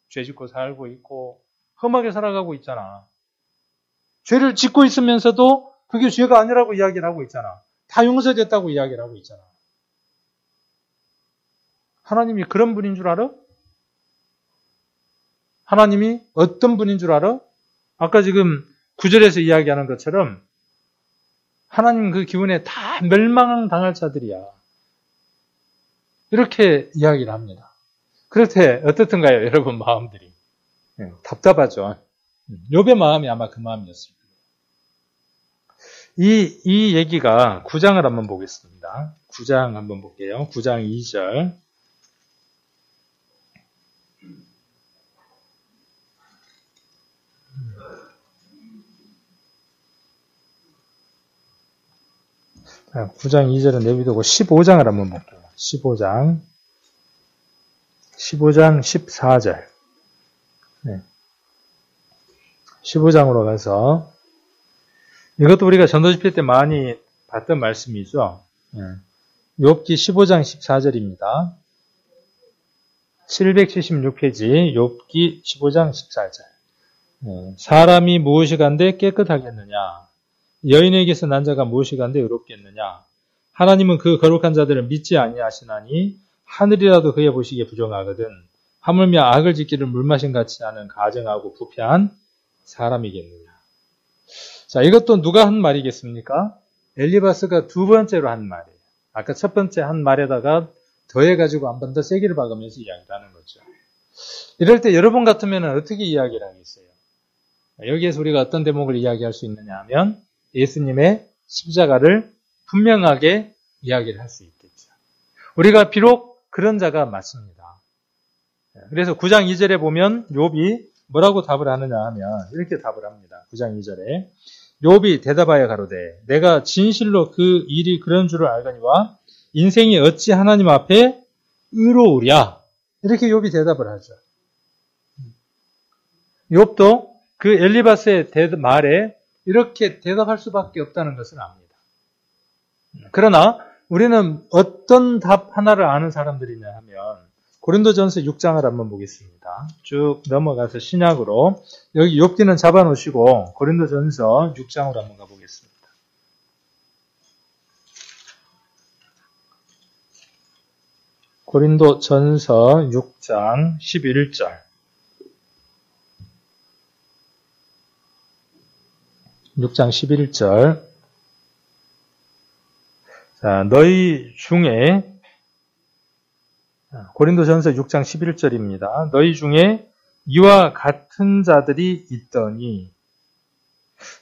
죄 짓고 살고 있고 험하게 살아가고 있잖아. 죄를 짓고 있으면서도 그게 죄가 아니라고 이야기를 하고 있잖아. 다 용서됐다고 이야기를 하고 있잖아. 하나님이 그런 분인 줄 알아? 하나님이 어떤 분인 줄 알아? 아까 지금 9절에서 이야기하는 것처럼 하나님 그 기운에 다 멸망당할 자들이야. 이렇게 이야기를 합니다. 그렇대 어떻든가요, 여러분 마음들이? 답답하죠. 욥의 마음이 아마 그 마음이었을 거예요. 이 얘기가 9장을 한번 보겠습니다. 9장 한번 볼게요. 9장 2절. 자, 9장 2절은 내비두고 15장을 한번 볼게요. 15장 14절. 네. 15장으로 가서 이것도 우리가 전도집회 때 많이 봤던 말씀이죠. 욥기 15장 14절입니다. 776페이지 욥기 15장 14절. 사람이 무엇이간데 깨끗하겠느냐? 여인에게서 난 자가 무엇이간데 의롭겠느냐? 하나님은 그 거룩한 자들을 믿지 아니하시나니 하늘이라도 그의 보시기에 부정하거든 하물며 악을 짓기를 물마신 같이 하는 가증하고 부패한 사람이겠느냐. 자, 이것도 누가 한 말이겠습니까? 엘리바스가 두 번째로 한 말이에요. 아까 첫 번째 한 말에다가 더해가지고 한 번 더 세기를 박으면서 이야기를 하는 거죠. 이럴 때 여러분 같으면 어떻게 이야기를 하겠어요? 여기에서 우리가 어떤 대목을 이야기할 수 있느냐 하면 예수님의 십자가를 분명하게 이야기를 할 수 있겠죠. 우리가 비록 그런 자가 맞습니다. 그래서 9장 2절에 보면 욥이 뭐라고 답을 하느냐 하면 이렇게 답을 합니다. 9장 2절에 욥이 대답하여 가로되 내가 진실로 그 일이 그런 줄을 알거니와 인생이 어찌 하나님 앞에 의로우랴. 이렇게 욥이 대답을 하죠. 욥도 그 엘리바스의 말에 이렇게 대답할 수밖에 없다는 것을 압니다. 그러나 우리는 어떤 답 하나를 아는 사람들이냐 하면 고린도전서 6장을 한번 보겠습니다. 쭉 넘어가서 신약으로 여기 욥기는 잡아놓으시고 고린도전서 6장으로 한번 가보겠습니다. 고린도전서 6장 11절. 6장 11절. 자, 너희 중에 고린도전서 6장 11절입니다. 너희 중에 이와 같은 자들이 있더니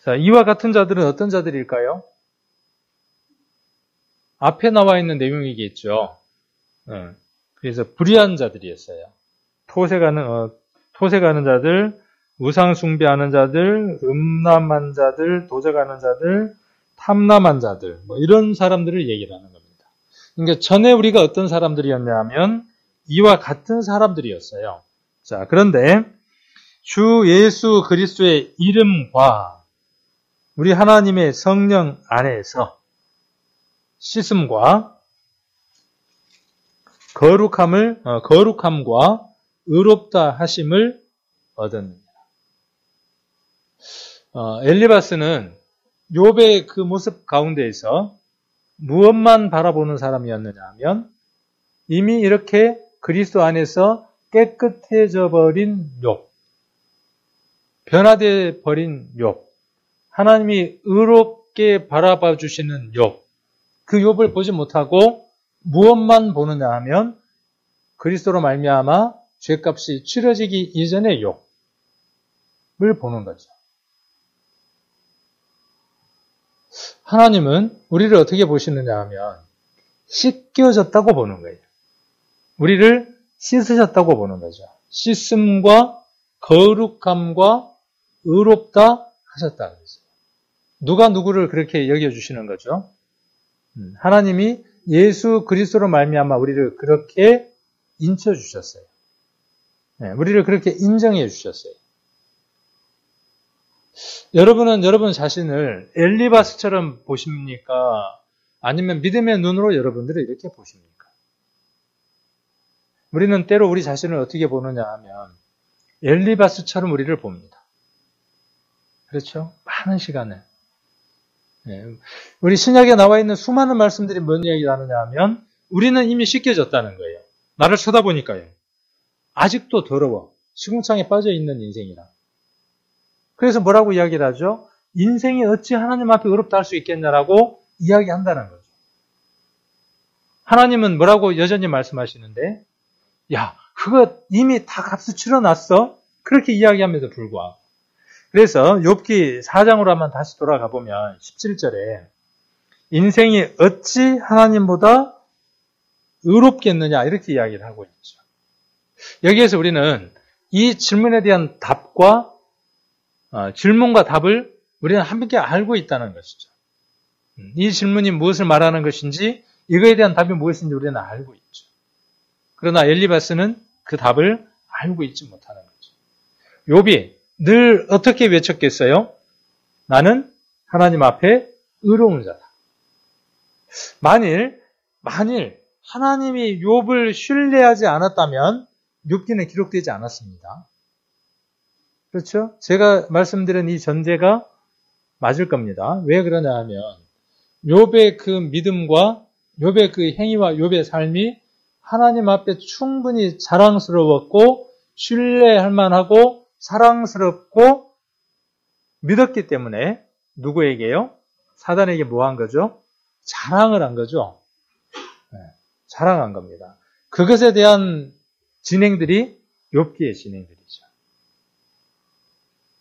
자, 이와 같은 자들은 어떤 자들일까요? 앞에 나와 있는 내용이겠죠. 그래서 불의한 자들이었어요. 토색하는 자들, 우상 숭배하는 자들, 음란한 자들, 도적하는 자들, 탐남한 자들, 뭐 이런 사람들을 얘기를 하는 겁니다. 그러니까 전에 우리가 어떤 사람들이었냐 하면 이와 같은 사람들이었어요. 자, 그런데 주 예수 그리스도의 이름과 우리 하나님의 성령 안에서 씻음과 거룩함과 의롭다 하심을 얻었느니라. 엘리바스는 욥의 그 모습 가운데에서 무엇만 바라보는 사람이었느냐 하면 이미 이렇게 그리스도 안에서 깨끗해져 버린 욥, 변화되어 버린 욥, 하나님이 의롭게 바라봐 주시는 욥, 그 욥을 보지 못하고 무엇만 보느냐 하면 그리스도로 말미암아 죄값이 치러지기 이전의 욥을 보는 거죠. 하나님은 우리를 어떻게 보시느냐 하면 씻겨졌다고 보는 거예요. 우리를 씻으셨다고 보는 거죠. 씻음과 거룩함과 의롭다 하셨다 그랬어요. 누가 누구를 그렇게 여겨주시는 거죠? 하나님이 예수 그리스도로 말미암아 우리를 그렇게 인쳐주셨어요. 우리를 그렇게 인정해 주셨어요. 여러분은 여러분 자신을 엘리바스처럼 보십니까? 아니면 믿음의 눈으로 여러분들을 이렇게 보십니까? 우리는 때로 우리 자신을 어떻게 보느냐 하면 엘리바스처럼 우리를 봅니다. 그렇죠? 많은 시간을. 우리 신약에 나와 있는 수많은 말씀들이 뭔 이야기를 하느냐 하면 우리는 이미 씻겨졌다는 거예요. 나를 쳐다보니까요. 아직도 더러워. 시궁창에 빠져 있는 인생이라. 그래서 뭐라고 이야기를 하죠? 인생이 어찌 하나님 앞에 의롭다 할 수 있겠냐라고 이야기한다는 거죠. 하나님은 뭐라고 여전히 말씀하시는데, 야, 그거 이미 다 값을 치러놨어? 그렇게 이야기하면서 불구하고. 그래서 욥기 4장으로 한번 다시 돌아가 보면 17절에 인생이 어찌 하나님보다 의롭겠느냐 이렇게 이야기를 하고 있죠. 여기에서 우리는 이 질문에 대한 답과 질문과 답을 우리는 함께 알고 있다는 것이죠. 이 질문이 무엇을 말하는 것인지 이거에 대한 답이 무엇인지 우리는 알고 있죠. 그러나 엘리바스는 그 답을 알고 있지 못하는 거죠. 욥이 늘 어떻게 외쳤겠어요? 나는 하나님 앞에 의로운 자다. 만일 하나님이 욥을 신뢰하지 않았다면 욥기는 기록되지 않았습니다. 그렇죠? 제가 말씀드린 이 전제가 맞을 겁니다. 왜 그러냐 하면 욥의 그 믿음과 욥의 그 행위와 욥의 삶이 하나님 앞에 충분히 자랑스러웠고 신뢰할 만하고 사랑스럽고 믿었기 때문에 누구에게요? 사단에게 뭐 한 거죠? 자랑을 한 거죠. 자랑한 겁니다. 그것에 대한 진행들이 욥기의 진행들이죠.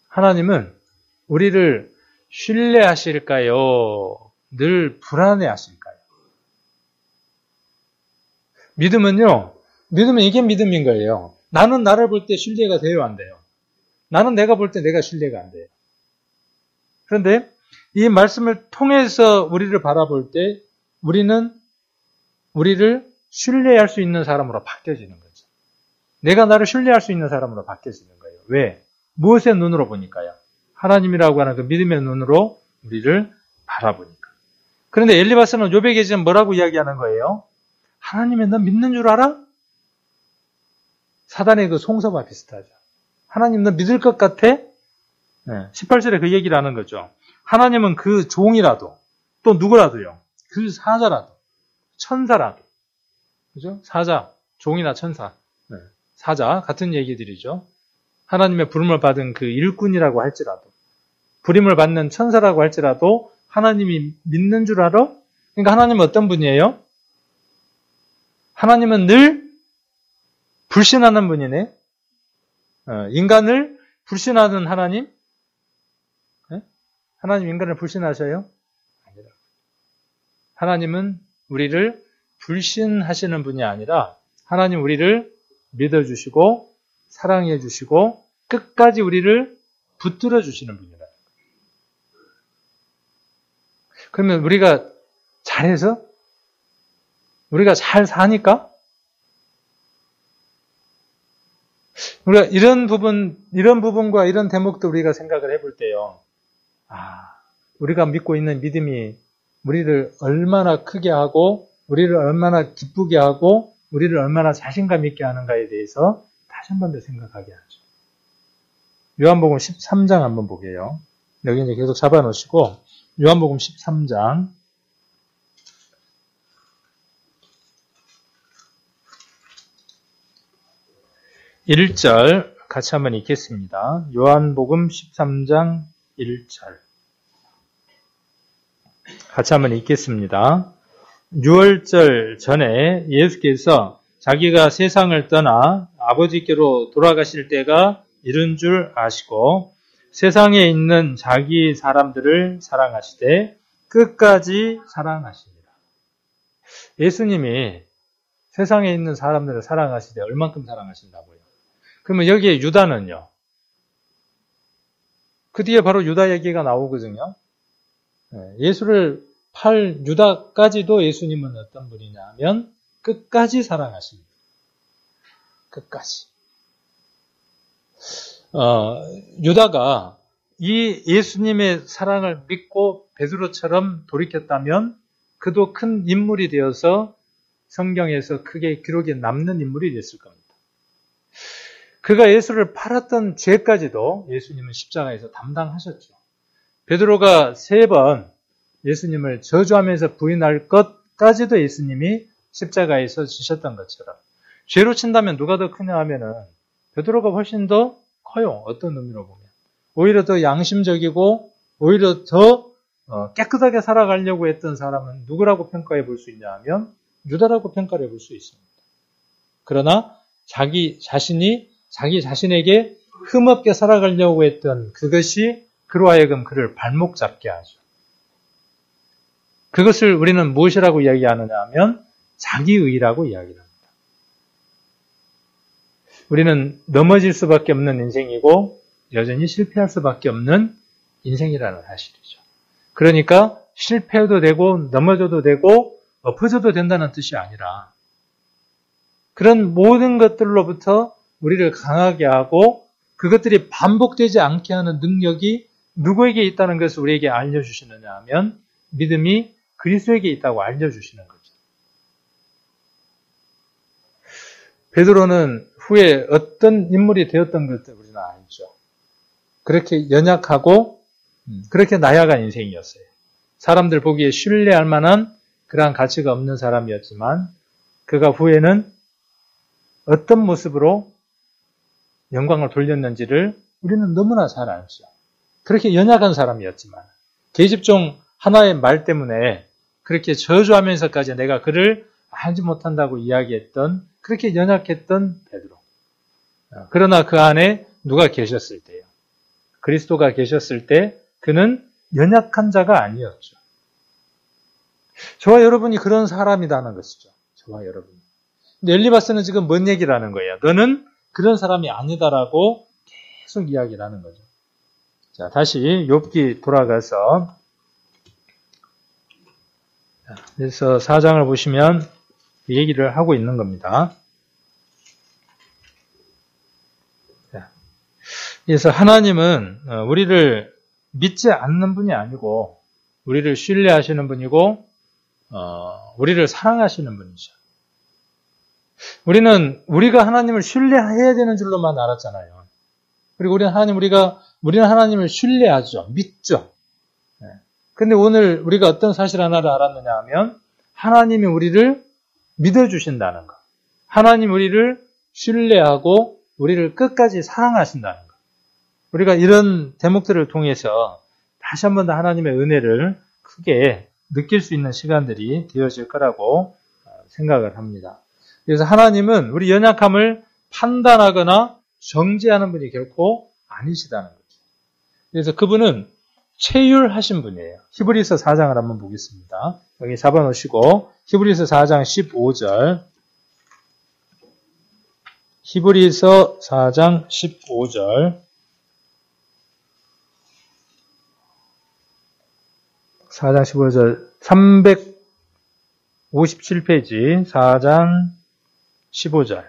하나님은 우리를 신뢰하실까요? 늘 불안해하실까요? 믿음은 이게 믿음인 거예요. 나는 나를 볼 때 신뢰가 돼요, 안 돼요? 나는 내가 볼 때 내가 신뢰가 안 돼요. 그런데 이 말씀을 통해서 우리를 바라볼 때 우리는 우리를 신뢰할 수 있는 사람으로 바뀌어지는 거죠. 내가 나를 신뢰할 수 있는 사람으로 바뀌어지는 거예요. 왜? 무엇의 눈으로 보니까요? 하나님이라고 하는 그 믿음의 눈으로 우리를 바라보니까. 그런데 엘리바스는 욥에게 지금 뭐라고 이야기하는 거예요? 하나님이 너 믿는 줄 알아? 사단의 그 송사와 비슷하죠. 하나님 너 믿을 것 같아? 18절에 그 얘기를 하는 거죠. 하나님은 그 종이라도 또 누구라도요. 그 사자라도 천사라도 그죠? 사자, 종이나 천사, 사자 같은 얘기들이죠. 하나님의 부름을 받은 그 일꾼이라고 할지라도 부름을 받는 천사라고 할지라도 하나님이 믿는 줄 알아? 그러니까 하나님은 어떤 분이에요? 하나님은 늘 불신하는 분이네. 인간을 불신하는 하나님? 하나님 인간을 불신하셔요? 아니라. 하나님은 우리를 불신하시는 분이 아니라 하나님 우리를 믿어주시고 사랑해 주시고 끝까지 우리를 붙들어 주시는 분이다. 그러면 우리가 잘해서? 우리가 잘 사니까? 우리가 이런 부분과 이런 대목도 우리가 생각을 해볼 때요. 우리가 믿고 있는 믿음이 우리를 얼마나 크게 하고, 우리를 얼마나 기쁘게 하고, 우리를 얼마나 자신감 있게 하는가에 대해서 다시 한 번 더 생각하게 하죠. 요한복음 13장 한번 보게요. 여기 이제 계속 잡아놓으시고, 요한복음 13장. 1절 같이 한번 읽겠습니다. 요한복음 13장 1절. 같이 한번 읽겠습니다. 6월절 전에 예수께서 자기가 세상을 떠나 아버지께로 돌아가실 때가 이른 줄 아시고 세상에 있는 자기 사람들을 사랑하시되 끝까지 사랑하시니라. 예수님이 세상에 있는 사람들을 사랑하시되 얼만큼 사랑하신다고요? 그러면 여기에 유다는요? 그 뒤에 바로 유다 얘기가 나오거든요. 예수를 팔 유다까지도 예수님은 어떤 분이냐 하면 끝까지 사랑하십니다. 끝까지. 유다가 이 예수님의 사랑을 믿고 베드로처럼 돌이켰다면 그도 큰 인물이 되어서 성경에서 크게 기록에 남는 인물이 됐을 겁니다. 그가 예수를 팔았던 죄까지도 예수님은 십자가에서 담당하셨죠. 베드로가 3번 예수님을 저주하면서 부인할 것까지도 예수님이 십자가에서 지셨던 것처럼 죄로 친다면 누가 더 크냐 하면은 베드로가 훨씬 더 커요. 어떤 의미로 보면. 오히려 더 양심적이고 오히려 더 깨끗하게 살아가려고 했던 사람은 누구라고 평가해 볼 수 있냐 하면 유다라고 평가해 볼 수 있습니다. 그러나 자기 자신에게 흠없게 살아가려고 했던 그것이 그로 하여금 그를 발목 잡게 하죠. 그것을 우리는 무엇이라고 이야기하느냐 하면 자기의라고 이야기합니다. 우리는 넘어질 수밖에 없는 인생이고 여전히 실패할 수밖에 없는 인생이라는 사실이죠. 그러니까 실패해도 되고 넘어져도 되고 엎어져도 된다는 뜻이 아니라 그런 모든 것들로부터 우리를 강하게 하고 그것들이 반복되지 않게 하는 능력이 누구에게 있다는 것을 우리에게 알려주시느냐 하면 믿음이 그리스도에게 있다고 알려주시는 거죠. 베드로는 후에 어떤 인물이 되었던 것을 우리는 알죠. 그렇게 연약하고 그렇게 나약한 인생이었어요. 사람들 보기에 신뢰할 만한 그러한 가치가 없는 사람이었지만 그가 후에는 어떤 모습으로 영광을 돌렸는지를 우리는 너무나 잘 알죠. 그렇게 연약한 사람이었지만 계집종 하나의 말 때문에 그렇게 저주하면서까지 내가 그를 알지 못한다고 이야기했던 그렇게 연약했던 베드로. 그러나 그 안에 누가 계셨을 때요. 그리스도가 계셨을 때 그는 연약한 자가 아니었죠. 저와 여러분이 그런 사람이라는 것이죠. 저와 여러분이. 근데 엘리바스는 지금 뭔 얘기를 하는 거예요? 너는 그런 사람이 아니다라고 계속 이야기를 하는 거죠. 자, 다시 욥기 돌아가서 그래서 4장을 보시면 이 얘기를 하고 있는 겁니다. 그래서 하나님은 우리를 믿지 않는 분이 아니고 우리를 신뢰하시는 분이고 우리를 사랑하시는 분이죠. 우리가 하나님을 신뢰해야 되는 줄로만 알았잖아요. 그리고 우리는 하나님을 신뢰하죠. 믿죠. 근데 오늘 우리가 어떤 사실 하나를 알았느냐 하면 하나님이 우리를 믿어주신다는 것. 하나님 우리를 신뢰하고 우리를 끝까지 사랑하신다는 것. 우리가 이런 대목들을 통해서 다시 한 번 더 하나님의 은혜를 크게 느낄 수 있는 시간들이 되어질 거라고 생각을 합니다. 그래서 하나님은 우리 연약함을 판단하거나 정죄하는 분이 결코 아니시다는 거죠. 그래서 그분은 체휼하신 분이에요. 히브리서 4장을 한번 보겠습니다. 여기 잡아놓으시고 히브리서 4장 15절 히브리서 4장 15절 4장 15절 357페이지 4장 15절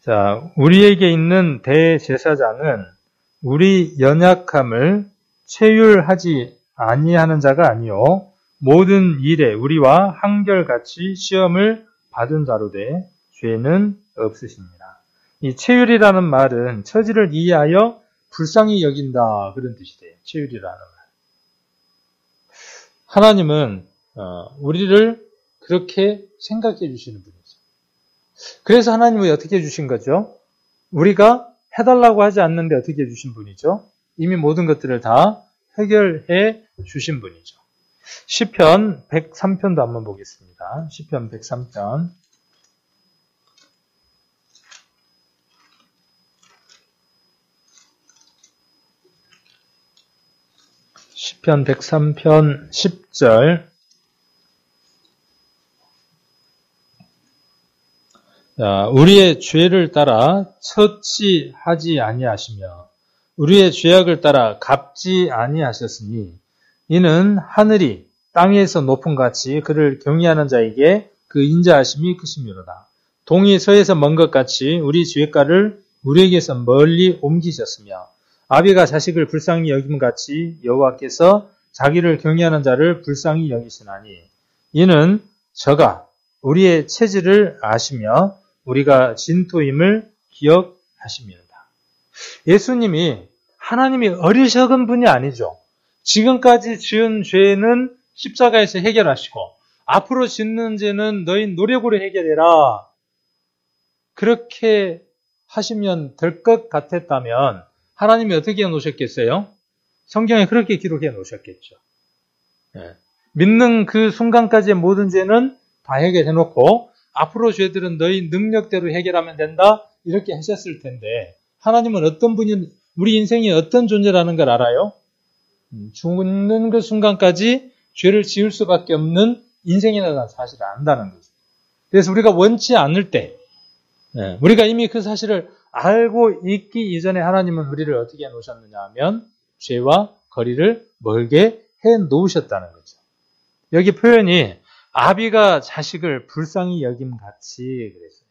자, 우리에게 있는 대제사장은 우리 연약함을 체휼하지 아니하는 자가 아니요 모든 일에 우리와 한결같이 시험을 받은 자로 돼 죄는 없으십니다. 이 체휼이라는 말은 처지를 이해하여 불쌍히 여긴다 그런 뜻이 돼요. 체휼이라는 말. 하나님은 우리를 그렇게 생각해 주시는 분이죠. 그래서 하나님은 어떻게 해주신 거죠? 우리가 해달라고 하지 않는데 어떻게 해주신 분이죠? 이미 모든 것들을 다 해결해 주신 분이죠. 시편 103편도 한번 보겠습니다. 시편 103편. 시편 103편 10절. 우리의 죄를 따라 처치하지 아니하시며 우리의 죄악을 따라 갚지 아니하셨으니 이는 하늘이 땅에서 높은 같이 그를 경외하는 자에게 그 인자하심이 크심이로다. 동이 서에서 먼 것 같이 우리 죄가를 우리에게서 멀리 옮기셨으며 아비가 자식을 불쌍히 여김 같이 여호와께서 자기를 경외하는 자를 불쌍히 여기시나니 이는 저가 우리의 체질을 아시며 우리가 진토임을 기억하심이로다. 예수님이 하나님이 어리석은 분이 아니죠. 지금까지 지은 죄는 십자가에서 해결하시고 앞으로 짓는 죄는 너희 노력으로 해결해라. 그렇게 하시면 될 것 같았다면 하나님이 어떻게 해놓으셨겠어요? 성경에 그렇게 기록해 놓으셨겠죠. 믿는 그 순간까지의 모든 죄는 다 해결해놓고 앞으로 죄들은 너희 능력대로 해결하면 된다 이렇게 하셨을 텐데 하나님은 어떤 분이 우리 인생이 어떤 존재라는 걸 알아요? 죽는 그 순간까지 죄를 지을 수밖에 없는 인생이라는 사실을 안다는 거죠. 그래서 우리가 원치 않을 때 우리가 이미 그 사실을 알고 있기 이전에 하나님은 우리를 어떻게 해놓으셨느냐 하면 죄와 거리를 멀게 해놓으셨다는 거죠. 여기 표현이 아비가 자식을 불쌍히 여김 같이 그랬어요.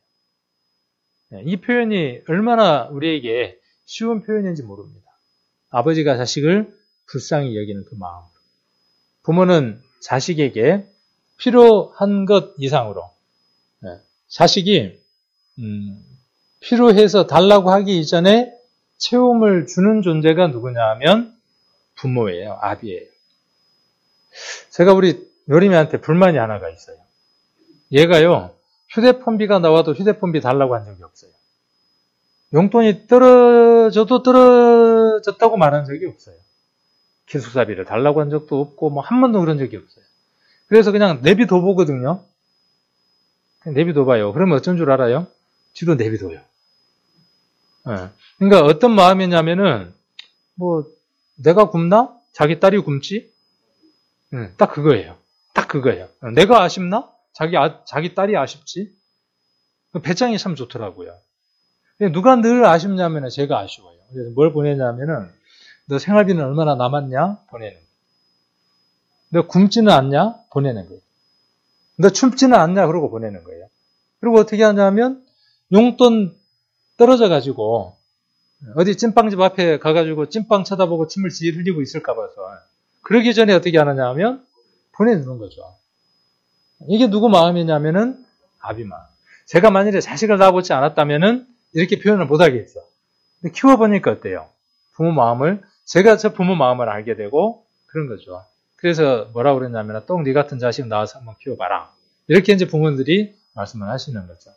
이 표현이 얼마나 우리에게 쉬운 표현인지 모릅니다. 아버지가 자식을 불쌍히 여기는 그 마음으로. 부모는 자식에게 필요한 것 이상으로 자식이 필요해서 달라고 하기 이전에 채움을 주는 존재가 누구냐 하면 부모예요. 아비예요. 제가 우리 요림이한테 불만이 하나가 있어요. 얘가요. 휴대폰비가 나와도 휴대폰비 달라고 한 적이 없어요. 용돈이 떨어져도 떨어졌다고 말한 적이 없어요. 기숙사비를 달라고 한 적도 없고 뭐 한 번도 그런 적이 없어요. 그래서 그냥 내비둬 보거든요. 내비둬 봐요. 그러면 어쩐 줄 알아요? 지도 내비둬요. 그러니까 어떤 마음이냐면은 뭐 내가 굶나? 자기 딸이 굶지? 딱 그거예요. 딱 그거예요. 내가 아쉽나? 자기 딸이 아쉽지? 배짱이 참 좋더라고요. 누가 늘 아쉽냐면은 제가 아쉬워요. 그래서 뭘 보내냐면은 너 생활비는 얼마나 남았냐? 보내는 거예요. 너 굶지는 않냐? 보내는 거예요. 너 춥지는 않냐? 그러고 보내는 거예요. 그리고 어떻게 하냐면 용돈 떨어져가지고 어디 찐빵집 앞에 가가지고 찐빵 쳐다보고 침을 지질 흘리고 있을까 봐서 그러기 전에 어떻게 하느냐 하면 보내주는 거죠. 이게 누구 마음이냐면은 아비 마음. 제가 만일에 자식을 낳아보지 않았다면은 이렇게 표현을 못하겠어. 근데 키워보니까 어때요? 부모 마음을 제가 저 부모 마음을 알게 되고 그런 거죠. 그래서 뭐라고 그랬냐면 똥 네 같은 자식 낳아서 한번 키워봐라. 이렇게 이제 부모들이 말씀을 하시는 거죠.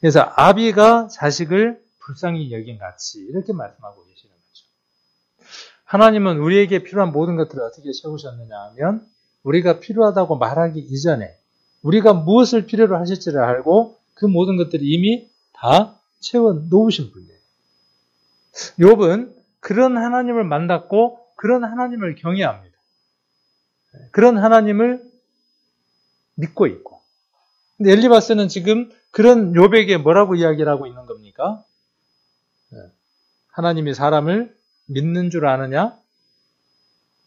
그래서 아비가 자식을 불쌍히 여긴 같이 이렇게 말씀하고 계시는 거죠. 하나님은 우리에게 필요한 모든 것들을 어떻게 채우셨느냐 하면 우리가 필요하다고 말하기 이전에 우리가 무엇을 필요로 하실지를 알고 그 모든 것들이 이미 다 채워 놓으신 분이에요. 욥은 그런 하나님을 만났고 그런 하나님을 경외합니다. 그런 하나님을 믿고 있고. 근데 엘리바스는 지금 그런 욥에게 뭐라고 이야기를 하고 있는 겁니까? 하나님이 사람을 믿는 줄 아느냐?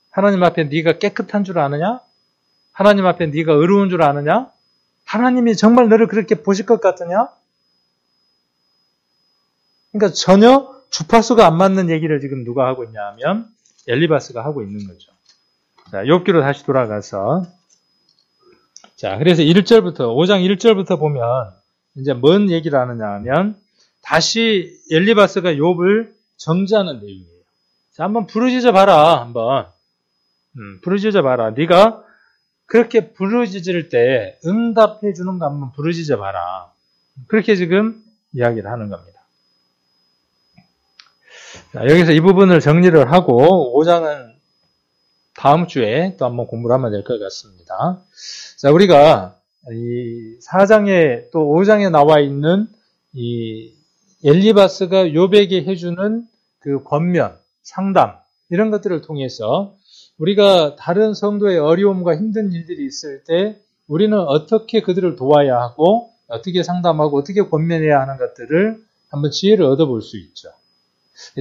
하나님 앞에 네가 깨끗한 줄 아느냐? 하나님 앞에 네가 의로운 줄 아느냐? 하나님이 정말 너를 그렇게 보실 것 같으냐? 그러니까 전혀 주파수가 안 맞는 얘기를 지금 누가 하고 있냐 하면 엘리바스가 하고 있는 거죠. 자, 욥기로 다시 돌아가서 자, 그래서 1절부터 5장 1절부터 보면 이제 뭔 얘기를 하느냐 하면 다시 엘리바스가 욥을 정죄하는 내용이에요. 자, 한번 부르짖어 봐라. 한번 부르짖어 봐라. 네가 그렇게 부르짖을 때 응답해 주는 거 한번 부르짖어 봐라. 그렇게 지금 이야기를 하는 겁니다. 자, 여기서 이 부분을 정리를 하고 5장은 다음 주에 또 한번 공부를 하면 될 것 같습니다. 자, 우리가 이 4장에 또 5장에 나와 있는 이 엘리바스가 욥에게 해주는 그 권면, 상담 이런 것들을 통해서 우리가 다른 성도의 어려움과 힘든 일들이 있을 때 우리는 어떻게 그들을 도와야 하고 어떻게 상담하고 어떻게 권면해야 하는 것들을 한번 지혜를 얻어볼 수 있죠.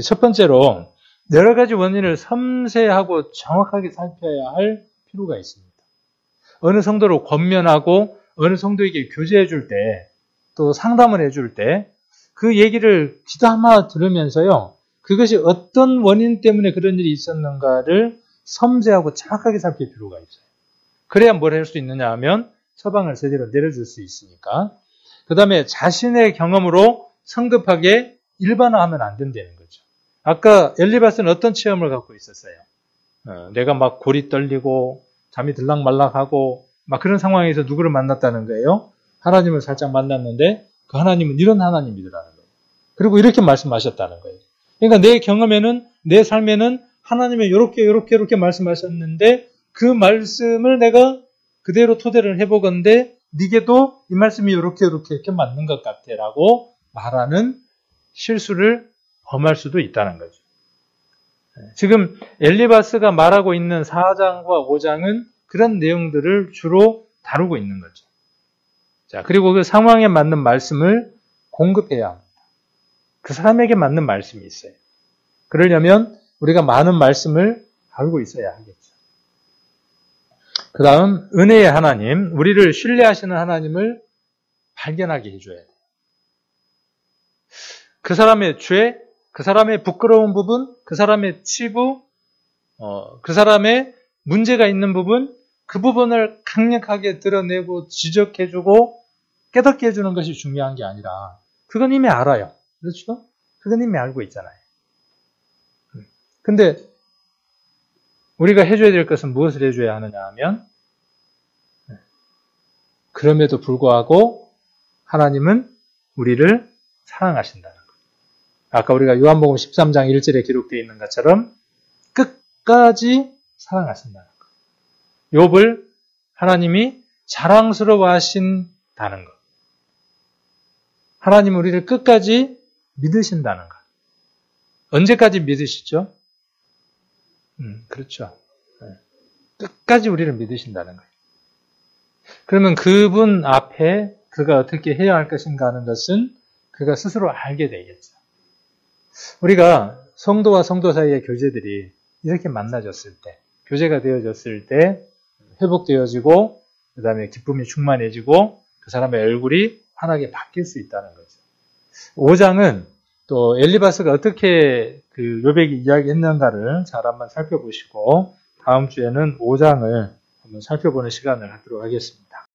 첫 번째로 여러 가지 원인을 섬세하고 정확하게 살펴야 할 필요가 있습니다. 어느 성도를 권면하고 어느 성도에게 교제해 줄 때, 또 상담을 해줄 때 그 얘기를 귀담아 들으면서요, 그것이 어떤 원인 때문에 그런 일이 있었는가를 섬세하고 정확하게 살필 필요가 있어요. 그래야 뭘 할 수 있느냐 하면 처방을 제대로 내려줄 수 있으니까. 그 다음에 자신의 경험으로 성급하게 일반화하면 안 된다는 거죠. 아까 엘리바스는 어떤 체험을 갖고 있었어요? 내가 막 골이 떨리고 잠이 들락말락하고 막 그런 상황에서 누구를 만났다는 거예요? 하나님을 살짝 만났는데 그 하나님은 이런 하나님이더라는 거예요. 그리고 이렇게 말씀하셨다는 거예요. 그러니까 내 경험에는, 내 삶에는 하나님이 이렇게 말씀하셨는데 그 말씀을 내가 그대로 토대를 해보건대 네게도 이 말씀이 이렇게 맞는 것 같아 라고 말하는 실수를 범할 수도 있다는 거죠. 지금 엘리바스가 말하고 있는 4장과 5장은 그런 내용들을 주로 다루고 있는 거죠. 자, 그리고 그 상황에 맞는 말씀을 공급해야 합니다. 그 사람에게 맞는 말씀이 있어요. 그러려면 우리가 많은 말씀을 알고 있어야 하겠죠. 그 다음, 은혜의 하나님, 우리를 신뢰하시는 하나님을 발견하게 해줘야 돼요. 그 사람의 죄, 그 사람의 부끄러운 부분, 그 사람의 치부, 그 사람의 문제가 있는 부분, 그 부분을 강력하게 드러내고 지적해주고 깨닫게 해주는 것이 중요한 게 아니라 그건 이미 알아요. 그렇죠? 그건 이미 알고 있잖아요. 근데 우리가 해줘야 될 것은 무엇을 해줘야 하느냐 하면 그럼에도 불구하고 하나님은 우리를 사랑하신다는 것. 아까 우리가 요한복음 13장 1절에 기록되어 있는 것처럼 끝까지 사랑하신다는 것. 욥을 하나님이 자랑스러워하신다는 것. 하나님 우리를 끝까지 믿으신다는 것. 언제까지 믿으시죠? 그렇죠. 끝까지 우리를 믿으신다는 거예요. 그러면 그분 앞에 그가 어떻게 해야 할 것인가 하는 것은 그가 스스로 알게 되겠죠. 우리가 성도와 성도 사이의 교제들이 이렇게 만나졌을 때, 교제가 되어졌을 때 회복되어지고 그 다음에 기쁨이 충만해지고 그 사람의 얼굴이 환하게 바뀔 수 있다는 거죠. 5장은 또 엘리바스가 어떻게 그 욥에게 이야기했는가를 잘 한번 살펴보시고 다음 주에는 5장을 한번 살펴보는 시간을 갖도록 하겠습니다.